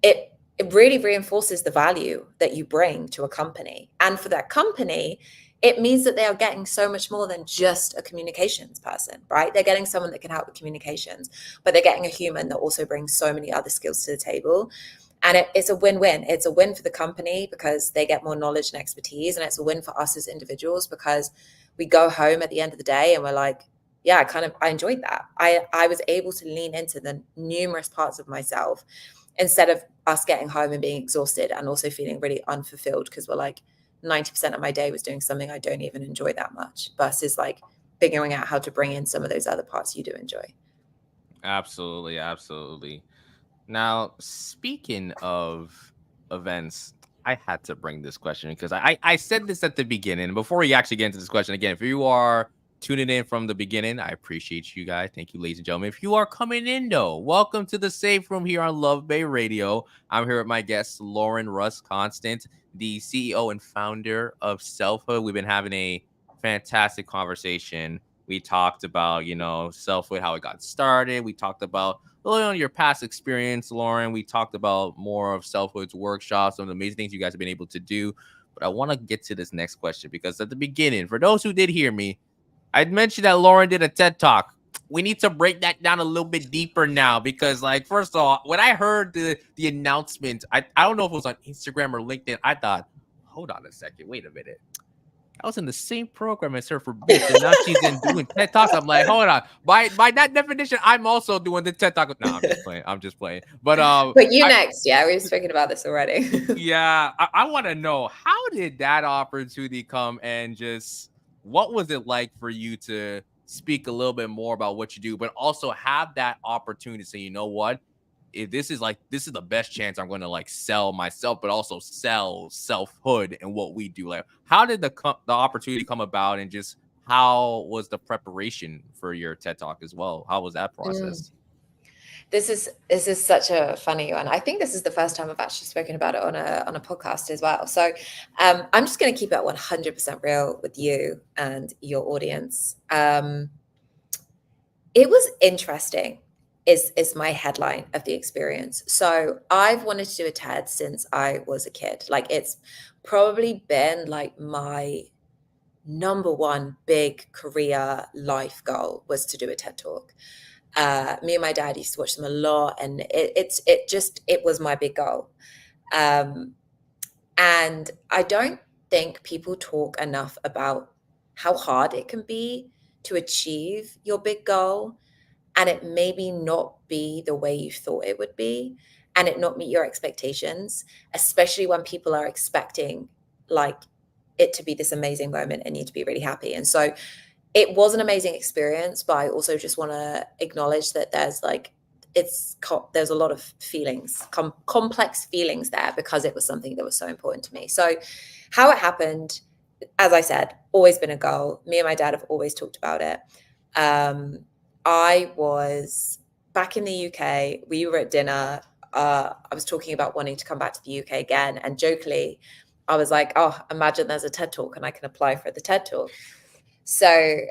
it really reinforces the value that you bring to a company. And for that company, it means that they are getting so much more than just a communications person, right? They're getting someone that can help with communications, but they're getting a human that also brings so many other skills to the table. And it's a win-win. It's a win for the company because they get more knowledge and expertise. And it's a win for us as individuals because we go home at the end of the day and we're like, yeah, I enjoyed that. I was able to lean into the numerous parts of myself instead of us getting home and being exhausted and also feeling really unfulfilled because we're like 90% of my day was doing something I don't even enjoy that much, versus like figuring out how to bring in some of those other parts you do enjoy. Absolutely, absolutely. Now, speaking of events, I had to bring this question because I said this at the beginning. Before we actually get into this question, again, if you are tuning in from the beginning, I appreciate you guys. Thank you, ladies and gentlemen. If you are coming in, though, welcome to the Safe Room here on Love Bay Radio. I'm here with my guest, Lauren RUSS-CONSTANT, the CEO and founder of Selfhood. We've been having a fantastic conversation. We talked about, Selfhood, how it got started. We talked about on your past experience, Lauren. We talked about more of Selfhood's workshops, some of the amazing things you guys have been able to do. But I want to get to this next question because at the beginning, for those who did hear me, I'd mentioned that Lauren did a TED Talk. we need to break that down a little bit deeper now, because like, first of all, when I heard the announcement, I don't know if it was on Instagram or LinkedIn, I thought, hold on a second, wait a minute. I was in the same program as her for Beats, and now she's in doing TED Talks. I'm like, hold on. By that definition, I'm also doing the TED Talk. No, I'm just playing. I'm just playing. But next. Yeah, we've spoken about this already. yeah, I want to know, how did that opportunity come, and just what was it like for you to speak a little bit more about what you do, but also have that opportunity to say, you know what? If this is the best chance I'm going to like sell myself, but also sell Selfhood and what we do. Like, how did the opportunity come about, and just how was the preparation for your TED Talk as well? How was that process? This is such a funny one. I think this is the first time I've actually spoken about it on a podcast as well. So I'm just going to keep it 100% real with you and your audience. It was interesting. Is my headline of the experience. So I've wanted to do a TED since I was a kid. Like, it's probably been like my number one big career life goal was to do a TED Talk. Me and my dad used to watch them a lot, and it was my big goal. And I don't think people talk enough about how hard it can be to achieve your big goal, and it maybe not be the way you thought it would be, and it not meet your expectations, especially when people are expecting like it to be this amazing moment and you to be really happy. And so it was an amazing experience, but I also just want to acknowledge that there's a lot of feelings, complex feelings there, because it was something that was so important to me. So how it happened, as I said, always been a goal. Me and my dad have always talked about it. I was back in the UK. We were at dinner. I was talking about wanting to come back to the UK again. And jokingly, I was like, oh, imagine there's a TED Talk and I can apply for the TED Talk. So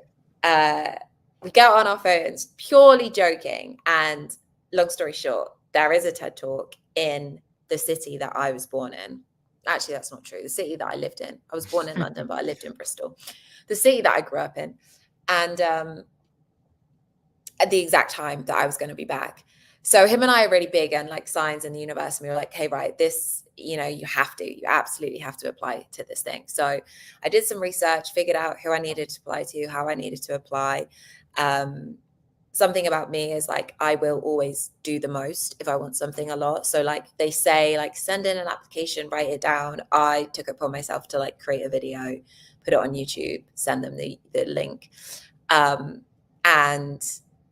we get on our phones, purely joking. And long story short, there is a TED Talk in the city that I was born in. Actually, that's not true. The city that I lived in. I was born in London, but I lived in Bristol. The city that I grew up in. And at the exact time that I was going to be back. So him and I are really big on like signs in the universe. And we were like, hey, right, this, you absolutely have to apply to this thing. So I did some research, figured out who I needed to apply to, how I needed to apply. Something about me is like, I will always do the most if I want something a lot. So like they say, like, send in an application, write it down. I took it upon myself to like create a video, put it on YouTube, send them the link. And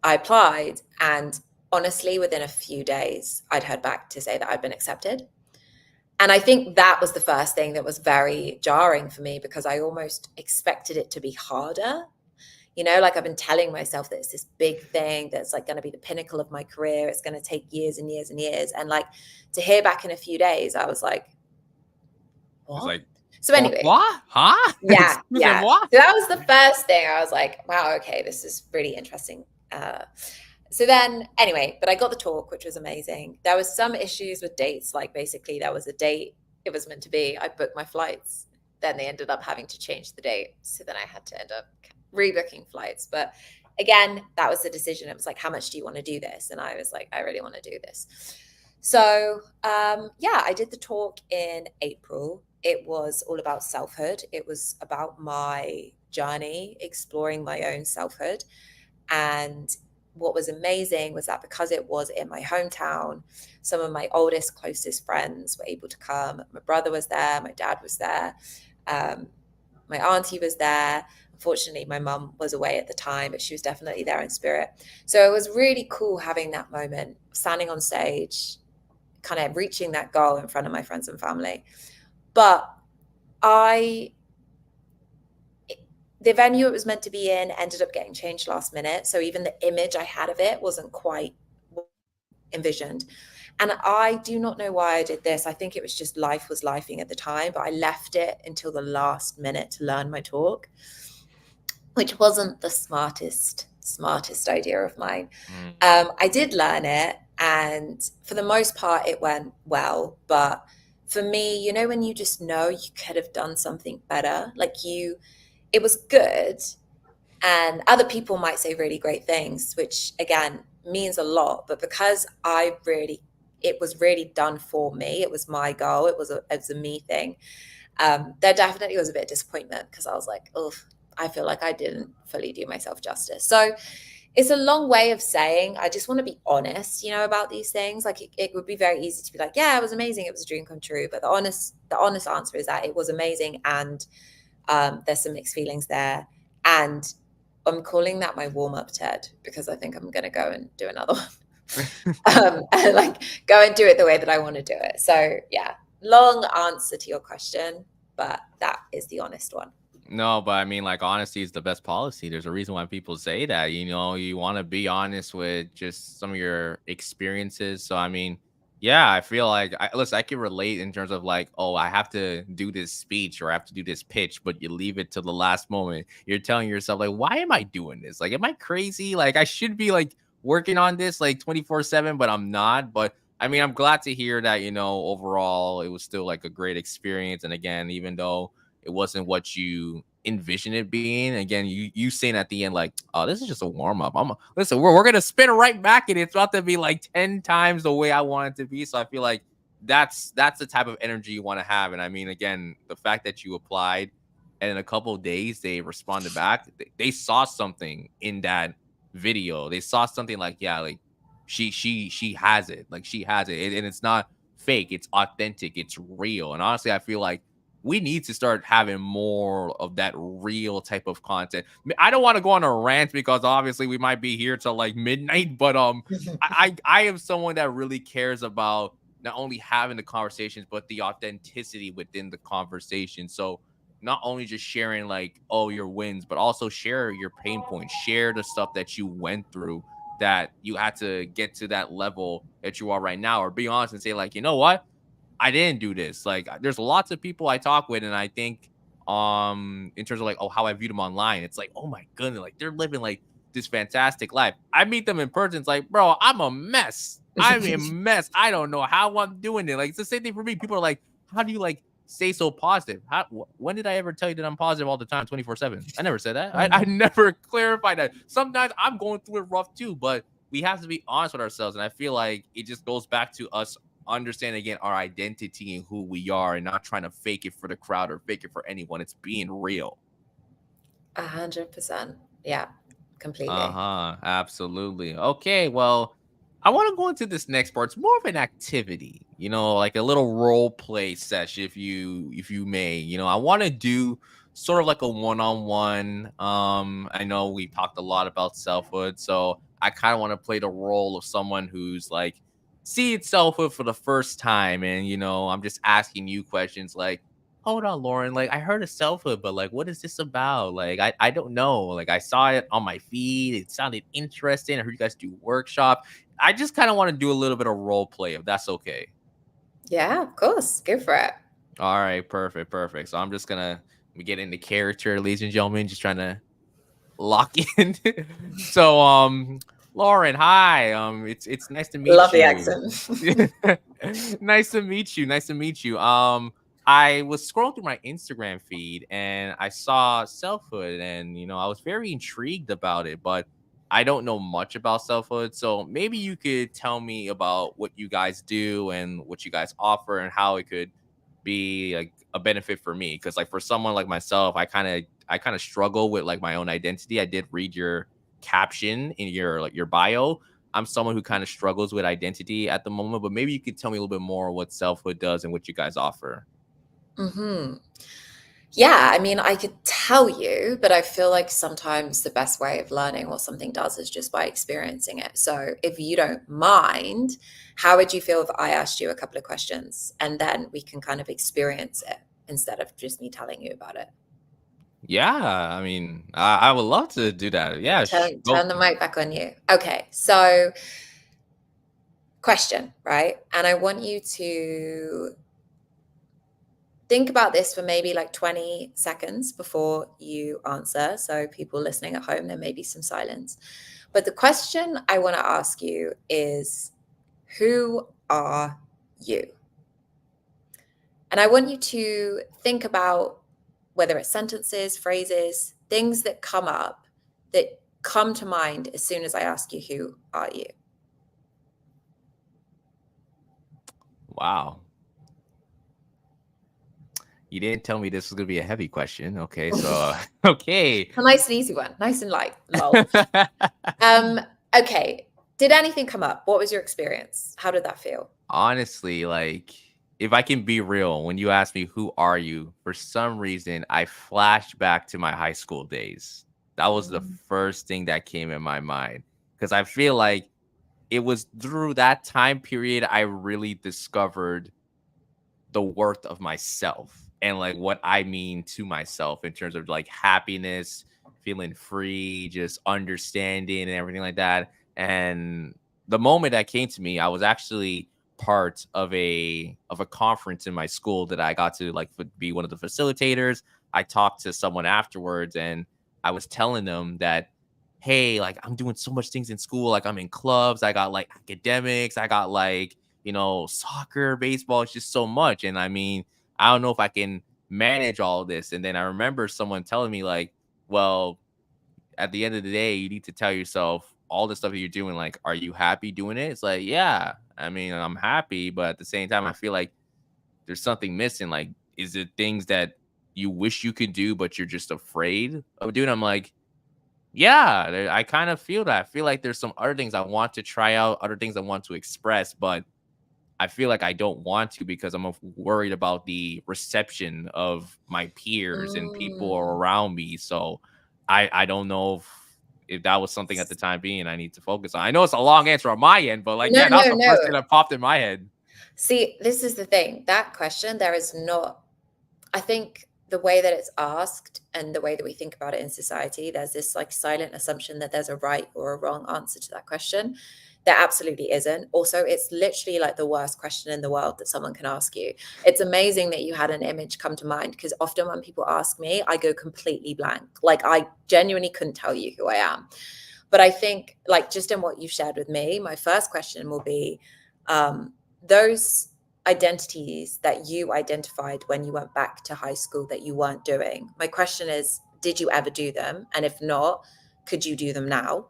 I applied, and honestly, within a few days, I'd heard back to say that I'd been accepted. And I think that was the first thing that was very jarring for me, because I almost expected it to be harder. Like, I've been telling myself that it's this big thing that's like going to be the pinnacle of my career. It's going to take years and years and years. And like, to hear back in a few days, I was like, what? Like, so anyway, what? Huh? Yeah. What? So that was the first thing. I was like, wow, okay, this is really interesting. So then anyway, but I got the talk, which was amazing. There was some issues with dates. Like, basically there was a date it was meant to be. I booked my flights. Then they ended up having to change the date. So then I had to end up rebooking flights. But again, that was the decision. It was like, how much do you want to do this? And I was like, I really want to do this. So I did the talk in April. It was all about selfhood. It was about my journey, exploring my own selfhood. And what was amazing was that because it was in my hometown, some of my oldest, closest friends were able to come. My brother was there. My dad was there. My auntie was there. Unfortunately, my mum was away at the time, but she was definitely there in spirit. So it was really cool having that moment, standing on stage, kind of reaching that goal in front of my friends and family. But the venue it was meant to be in ended up getting changed last minute. So even the image I had of it wasn't quite envisioned. And I do not know why I did this. I think it was just life was lifing at the time, but I left it until the last minute to learn my talk, which wasn't the smartest idea of mine. I did learn it, and for the most part it went well. But for me, when you just know you could have done something better, like it was good, And other people might say really great things, which again means a lot. But because it was really done for me, it was my goal, it was a me thing. There definitely was a bit of disappointment because I was like, oh, I feel like I didn't fully do myself justice. So it's a long way of saying I just want to be honest, about these things. Like it would be very easy to be like, yeah, it was amazing, it was a dream come true. But the honest answer is that it was amazing, and there's some mixed feelings there. And I'm calling that my warm-up TED because I think I'm going to go and do another one. And like go and do it the way that I want to do it. So yeah, long answer to your question, but that is the honest one. No, but I mean, like, honesty is the best policy. There's a reason why people say that. You want to be honest with just some of your experiences. So, I mean, yeah, I feel like, listen, I can relate in terms of like, oh, I have to do this speech or I have to do this pitch, but you leave it to the last moment. You're telling yourself, like, why am I doing this? Like, am I crazy? Like, I should be like working on this like 24/7, but I'm not. But I mean, I'm glad to hear that, overall, it was still like a great experience. And again, even though it wasn't what you envision it being. Again, you saying at the end like, "Oh, this is just a warm up." Listen. We're gonna spin it right back, and it's about to be like 10 times the way I want it to be. So I feel like that's the type of energy you want to have. And I mean, again, the fact that you applied and in a couple of days they responded back, they saw something in that video. They saw something like, yeah, like she has it, like she has it, and it's not fake. It's authentic. It's real. And honestly, I feel like we need to start having more of that real type of content. I don't want to go on a rant because obviously we might be here till like midnight, but I am someone that really cares about not only having the conversations but the authenticity within the conversation. So not only just sharing like, oh, your wins, but also share your pain points, share the stuff that you went through that you had to get to that level that you are right now, or be honest and say like, you know what, I didn't do this. Like, there's lots of people I talk with, and I think, in terms of like, oh, how I view them online, it's like, oh my goodness, like they're living like this fantastic life. I meet them in person, it's like, bro, I'm a mess. I'm a mess. I don't know how I'm doing it. Like, it's the same thing for me. People are like, how do you like stay so positive? When did I ever tell you that I'm positive all the time, 24/7? I never said that. I never clarified that. Sometimes I'm going through it rough too, but we have to be honest with ourselves. And I feel like it just goes back to us understand again our identity and who we are and not trying to fake it for the crowd or fake it for anyone. It's being real. 100%. Yeah, completely. Uh-huh. Absolutely. Okay, well, I want to go into this next part. It's more of an activity, like a little role play session, if you may. I want to do sort of like a one-on-one. I know we talked a lot about selfhood, so I kind of want to play the role of someone who's like see it selfhood for the first time. And I'm just asking you questions like, hold on, Lauren. Like, I heard of selfhood, but like, what is this about? Like, I don't know. Like, I saw it on my feed. It sounded interesting. I heard you guys do workshop. I just kind of want to do a little bit of role play, if that's okay. Yeah, of course. Go for it. All right, perfect, perfect. So I'm just gonna get into character, ladies and gentlemen. Just trying to lock in. So, Lauren, hi. It's nice to Love meet the you. accent. Nice to meet you. Nice to meet you. I was scrolling through my Instagram feed and I saw selfhood, and I was very intrigued about it, but I don't know much about selfhood. So maybe you could tell me about what you guys do and what you guys offer and how it could be like a benefit for me. Because like for someone like myself, I kind of struggle with like my own identity. I did read your caption in your like your bio. I'm someone who kind of struggles with identity at the moment, but maybe you could tell me a little bit more what selfhood does and what you guys offer. Hmm. Yeah, I mean, I could tell you, but I feel like sometimes the best way of learning what something does is just by experiencing it. So, if you don't mind, how would you feel if I asked you a couple of questions and then we can kind of experience it instead of just me telling you about it? Yeah, I mean, I would love to do that. Yeah, Turn the mic back on you. Okay, so question, right? And I want you to think about this for maybe like 20 seconds before you answer. So, people listening at home, there may be some silence. But the question I want to ask you is, who are you? And I want you to think about whether it's sentences, phrases, things that come up that come to mind as soon as I ask you, who are you? Wow. You didn't tell me this was going to be a heavy question. Okay. So, okay. A nice and easy one. Nice and light. Lol. Okay. Did anything come up? What was your experience? How did that feel? Honestly, like, if I can be real, when you ask me, who are you? For some reason, I flashed back to my high school days. That was the first thing that came in my mind. Because I feel like it was through that time period I really discovered the worth of myself and like what I mean to myself in terms of like happiness, feeling free, just understanding and everything like that. And the moment that came to me, I was actually part of a conference in my school that I got to like be one of the facilitators. I talked to someone afterwards and I was telling them that, hey, like I'm doing so much things in school, like I'm in clubs, I got like academics, I got like, you know, soccer, baseball, it's just so much. And I mean, I don't know if I can manage all of this. And then I remember someone telling me, like, well, at the end of the day, you need to tell yourself all the stuff that you're doing. Like, are you happy doing it? It's like, yeah, I mean, I'm happy. But at the same time, I feel like there's something missing. Like, is it things that you wish you could do, but you're just afraid of doing? I'm like, yeah, I kind of feel that. I feel like there's some other things I want to try out, other things I want to express, but I feel like I don't want to because I'm worried about the reception of my peers and people around me. So I don't know if that was something at the time being I need to focus on. I know it's a long answer on my end, but like, No, yeah, that was no, the no. first thing that popped in my head. See, this is the thing. That question, there is not, I think the way that it's asked and the way that we think about it in society, there's this like silent assumption that there's a right or a wrong answer to that question. There absolutely isn't. Also, it's literally like the worst question in the world that someone can ask you. It's amazing that you had an image come to mind because often when people ask me, I go completely blank. Like I genuinely couldn't tell you who I am. But I think like just in what you shared with me, my first question will be those identities that you identified when you went back to high school that you weren't doing. My question is, did you ever do them? And if not, could you do them now?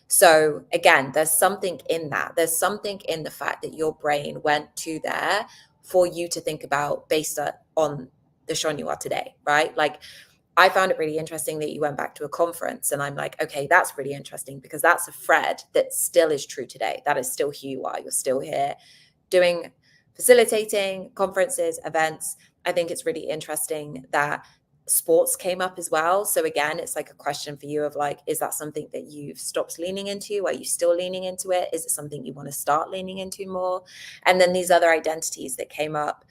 So again, there's something in that. There's something in the fact that your brain went to there for you to think about based on the Sean you are today, right? Like I found it really interesting that you went back to a conference and I'm like, okay, that's really interesting because that's a thread that still is true today. That is still who you are. You're still here doing facilitating conferences, events. I think it's really interesting that sports came up as well. So again, it's like a question for you of like, is that something that you've stopped leaning into? Are you still leaning into it? Is it something you want to start leaning into more? And then these other identities that came up,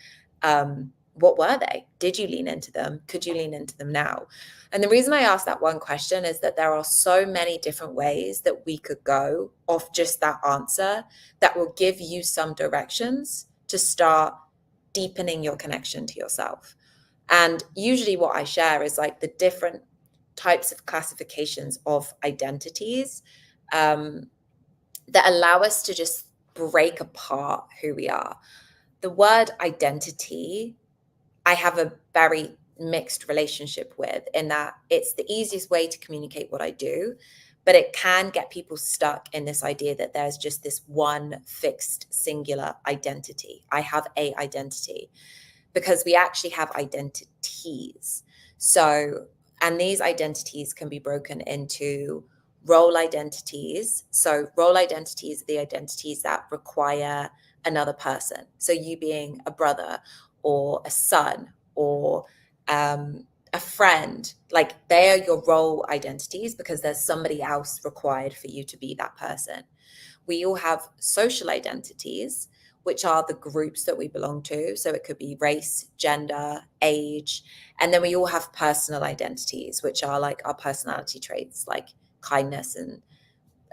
what were they? Did you lean into them? Could you lean into them now? And the reason I asked that one question is that there are so many different ways that we could go off just that answer that will give you some directions to start deepening your connection to yourself. And usually what I share is like the different types of classifications of identities that allow us to just break apart who we are. The word identity, I have a very mixed relationship with in that it's the easiest way to communicate what I do, but it can get people stuck in this idea that there's just this one fixed singular identity. I have a identity because we actually have identities. So, and these identities can be broken into role identities. So, role identities are the identities that require another person. So, you being a brother or a son or a friend, like they are your role identities because there's somebody else required for you to be that person. We all have social identities, which are the groups that we belong to. So it could be race, gender, age. And then we all have personal identities, which are like our personality traits, like kindness and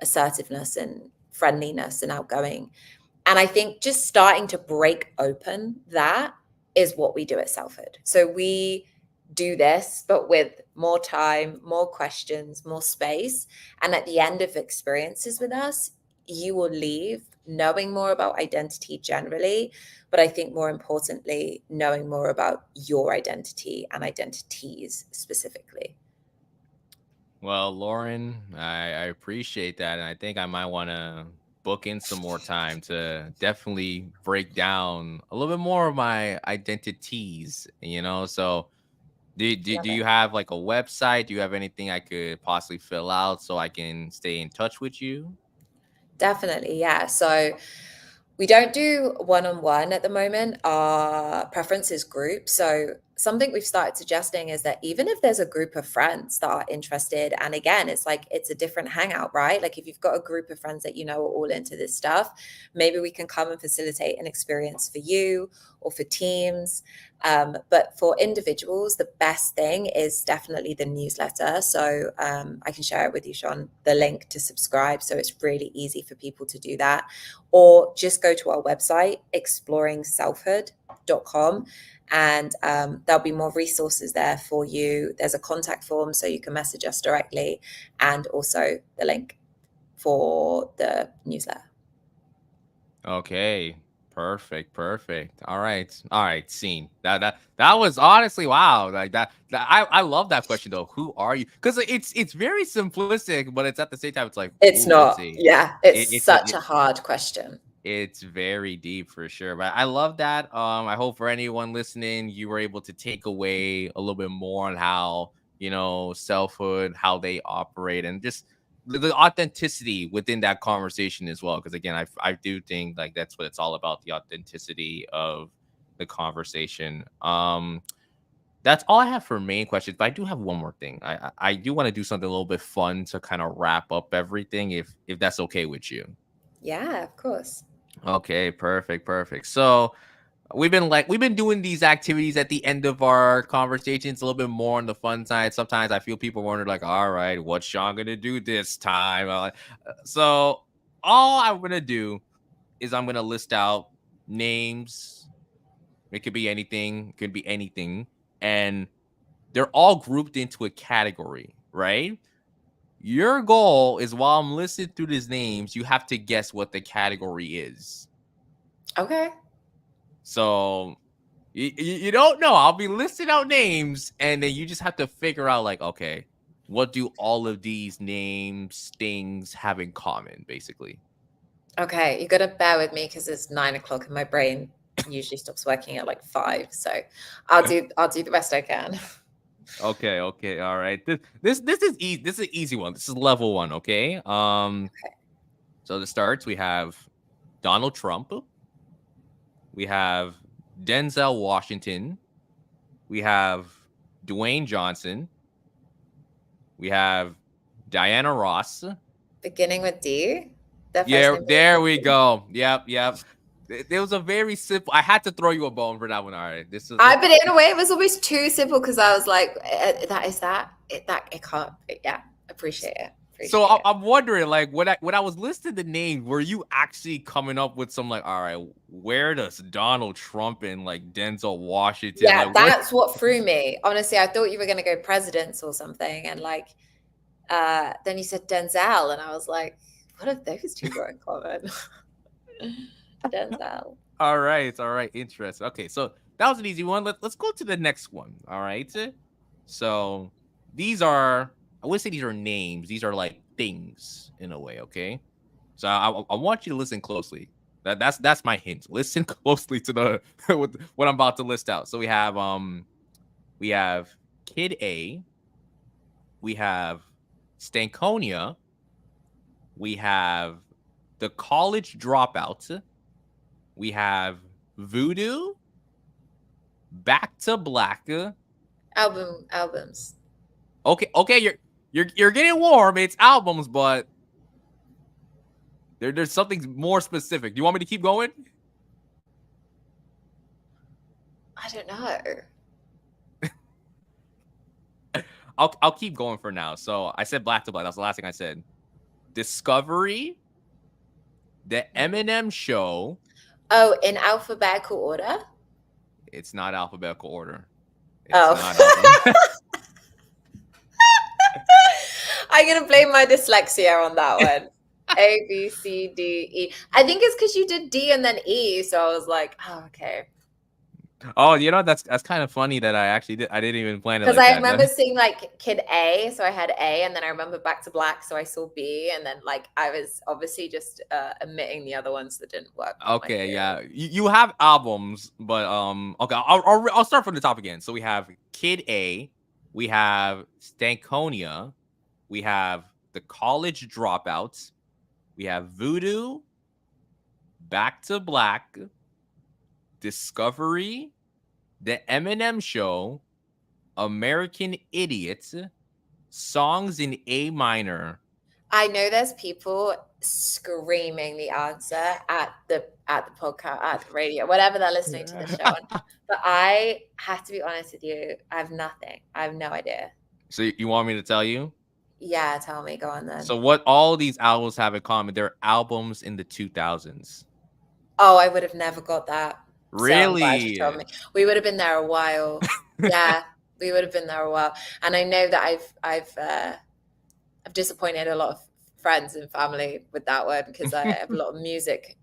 assertiveness and friendliness and outgoing. And I think just starting to break open that is what we do at Selfhood. So we do this, but with more time, more questions, more space. And at the end of experiences with us, you will leave knowing more about identity generally, but I think more importantly, knowing more about your identity and identities specifically. Well, Lauren, I appreciate that. And I think I might want to book in some more time to definitely break down a little bit more of my identities, you know? So, do Love it. you have like a website? Do you have anything I could possibly fill out so I can stay in touch with you? Definitely, yeah. So we don't do one-on-one at the moment. Our preference is group. So something we've started suggesting is that even if there's a group of friends that are interested, and again, it's like it's a different hangout, right? Like if you've got a group of friends that you know are all into this stuff, maybe we can come and facilitate an experience for you or for teams. But for individuals, the best thing is definitely the newsletter. So I can share it with you, Sean, the link to subscribe. So it's really easy for people to do that. Or just go to our website, exploringselfhood.com, and there'll be more resources there for you. There's a contact form so you can message us directly, and also the link for the newsletter. Okay. Perfect. Perfect. All right. All right. Scene. That was honestly wow. Like I love that question though. Who are you? Because it's very simplistic, but it's at the same time it's like, It's ooh, not, yeah, it's it's a such a hard question. it's very deep for sure. But I love that. I hope for anyone listening, you were able to take away a little bit more on how, selfhood, how they operate, and just the authenticity within that conversation as well. Because again, I do think like that's what it's all about, the authenticity of the conversation. That's all I have for main questions, but I do have one more thing. I do want to do something a little bit fun to kind of wrap up everything, if that's okay with you. Yeah, of course. Okay, perfect, perfect. So we've been doing these activities at the end of our conversations a little bit more on the fun side. Sometimes I feel people wonder like, all right, what's Sean gonna do this time? So all I'm gonna do is I'm gonna list out names. It could be anything, it could be anything, and they're all grouped into a category, right? Your goal is while I'm listing through these names, you have to guess what the category is. Okay. So you don't know. I'll be listing out names, and then you just have to figure out, like, okay, what do all of these names, things have in common, basically. Okay, you got to bear with me because it's 9 o'clock and my brain usually stops working at like 5. So I'll do the best I can. Okay, okay, all right. This is easy. This is an easy one. This is level one. Okay. So to start, we have Donald Trump. We have Denzel Washington. We have Dwayne Johnson. We have Diana Ross. Beginning with D. Their first Yeah, name begins there with we D. go. Yep, yep. It was a very simple. I had to throw you a bone for that one. All right, this is But in a way, it was almost too simple because I was like, "That is that that it can't." Yeah, appreciate it. so. Appreciate it. I'm wondering, like, when I was listing the names, were you actually coming up with some like, all right, where does Donald Trump and like Denzel Washington, Yeah, like, where? that's what threw me. Honestly, I thought you were going to go presidents or something, and like, then you said Denzel, and I was like, "What have those two got in common?" Denzel. All right, interesting. Okay, so that was an easy one. Let's go to the next one. All right, so these are, I would say these are names. These are like things in a way. Okay, so I want you to listen closely. That's my hint. Listen closely to the what I'm about to list out. So we have Kid A, we have Stankonia, we have the college dropout, we have Voodoo, Back to Black. Albums. Okay, okay, you're getting warm. It's albums, but there's something more specific. Do you want me to keep going? I don't know. I'll keep going for now. So I said Black to Black. That's the last thing I said. Discovery, the Eminem Show. Oh, in alphabetical order? It's not alphabetical order. It's Oh. not alphabetical. I'm gonna blame my dyslexia on that one. A, B, C, D, E. I think it's because you did D and then E, so I was like, oh, okay. Oh, that's kind of funny that I didn't even plan it Because like I that. remember seeing like Kid A, so I had A, and then I remember Back to Black, so I saw B, and then like I was obviously just omitting the other ones that didn't work for my Okay, theory. yeah, you have albums, but okay, I'll start from the top again. So we have Kid A, we have Stankonia, we have the College Dropouts, we have Voodoo, Back to Black, Discovery, The Eminem Show, American Idiots, Songs in A Minor. I know there's people screaming the answer at the podcast, at the radio, whatever they're listening to this show on. But I have to be honest with you, I have nothing. I have no idea. So you want me to tell you? Yeah, tell me. Go on then. So what all these albums have in common? They're albums in the 2000s. Oh, I would have never got that. So I'm glad you Really? told me. We would have been there a while. Yeah, we would have been there a while. And I know that I've disappointed a lot of friends and family with that one because I have a lot of music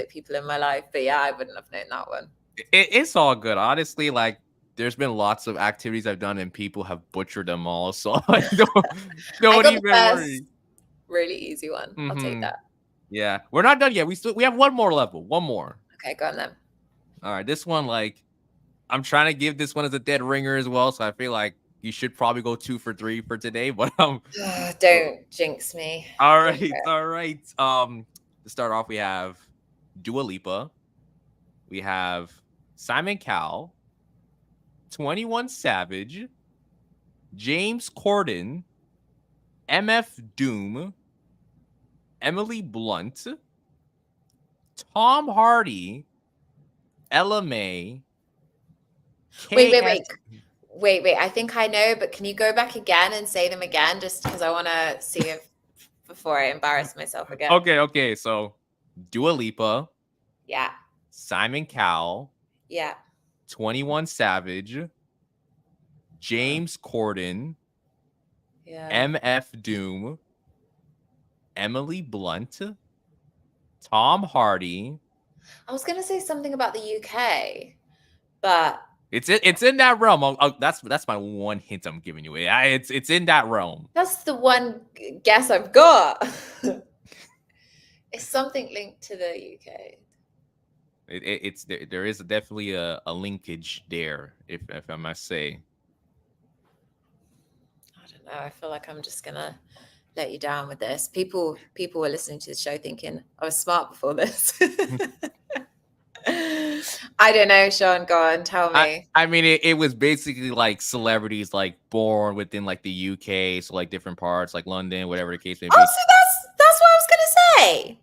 people in my life. But yeah, I wouldn't have known that one. It's all good. Honestly, like there's been lots of activities I've done and people have butchered them all. So like, I don't got even the first worry. really easy one. I'll take that. Yeah, we're not done yet. We have one more level. One more. Okay, go on then. All right, this one, like, I'm trying to give this one as a dead ringer as well. So I feel like you should probably go 2 for 3 for today. But Don't jinx me. all right. To start off, we have Dua Lipa, we have Simon Cowell, 21 Savage, James Corden, MF Doom, Emily Blunt, Tom Hardy, Ella May. Wait. I think I know, but can you go back again and say them again just because I want to see if before I embarrass myself again. Okay. So Dua Lipa. Yeah. Simon Cowell. Yeah. 21 Savage. James Corden. Yeah. MF Doom. Emily Blunt. Tom Hardy. I was gonna say something about the UK, but It's in that realm. That's my one hint I'm giving you. It's in that realm. that's the one guess I've got. It's something linked to the UK. There is definitely a linkage there, if I must say. I don't know. I feel like I'm just gonna let you down with this. People were listening to the show thinking I was smart before this. I don't know, Sean. Go on, tell me. I mean, it was basically like celebrities like born within like the UK, so like different parts, like London, whatever the case may be. Oh, so that's what I was gonna say.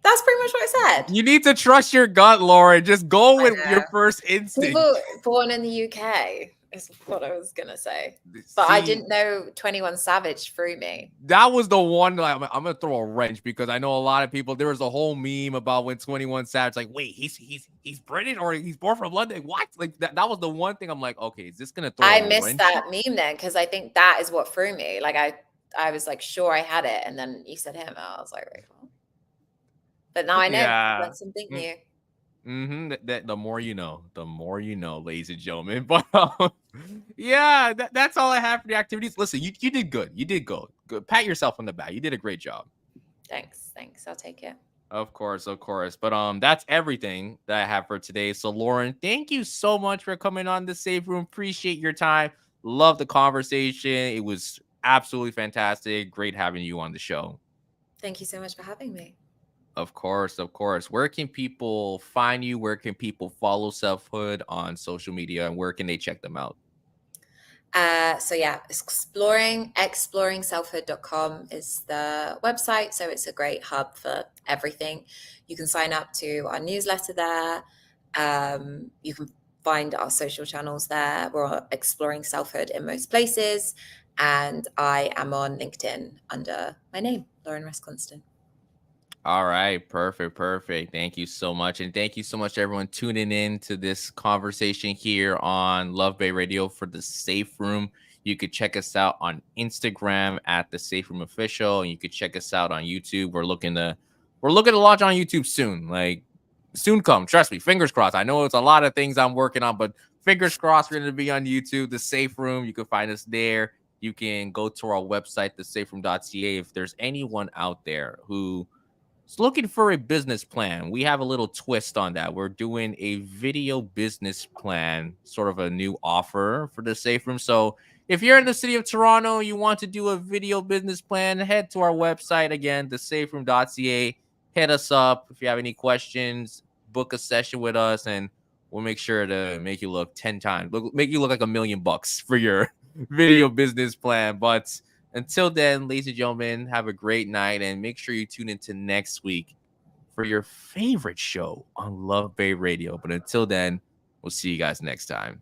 That's pretty much what I said. You need to trust your gut, Lauren. Just go with your first instinct. People born in the UK is what I was gonna say, but I didn't know 21 Savage threw me. That was the one that I'm gonna throw a wrench because I know a lot of people. There was a whole meme about when 21 Savage, like, wait, he's British or he's born from London. What? Like that was the one thing I'm like, okay, is this gonna throw? I missed that meme then because I think that is what threw me. Like I was like sure I had it, and then you said him, and I was like, right, well. But now I know. Yeah. That's something new. The more you know, ladies and gentlemen. But yeah, that's all I have for the activities. Listen, you did good. You did good. Pat yourself on the back. You did a great job. Thanks. I'll take it. Of course. But that's everything that I have for today. So Lauren, thank you so much for coming on the Safe Room. Appreciate your time. Love the conversation. It was absolutely fantastic. Great having you on the show. Thank you so much for having me. Of course. Where can people find you? Where can people follow SELFHOOD on social media, and where can they check them out? So yeah, exploringselfhood.com is the website. So it's a great hub for everything. You can sign up to our newsletter there. You can find our social channels there. We're Exploring Selfhood in most places. And I am on LinkedIn under my name, Lauren RUSS-CONSTANT. All right. Perfect. Thank you so much. And thank you so much, everyone, tuning in to this conversation here on Love Bay Radio for the Safe Room. You could check us out on Instagram at the Safe Room Official, and you could check us out on YouTube. We're looking to launch on YouTube soon. Like soon come. Trust me. Fingers crossed. I know it's a lot of things I'm working on, but fingers crossed we're going to be on YouTube. The Safe Room, you can find us there. You can go to our website, thesaferoom.ca. If there's anyone out there who is looking for a business plan, we have a little twist on that. We're doing a video business plan, sort of a new offer for the Safe Room. So if you're in the city of Toronto, you want to do a video business plan, head to our website again, thesaferoom.ca. Hit us up if you have any questions. Book a session with us, and we'll make sure to make you look 10 times, make you look like $1 million for your video business plan. But until then, ladies and gentlemen, have a great night, and make sure you tune into next week for your favorite show on Love Bay Radio. But until then, we'll see you guys next time.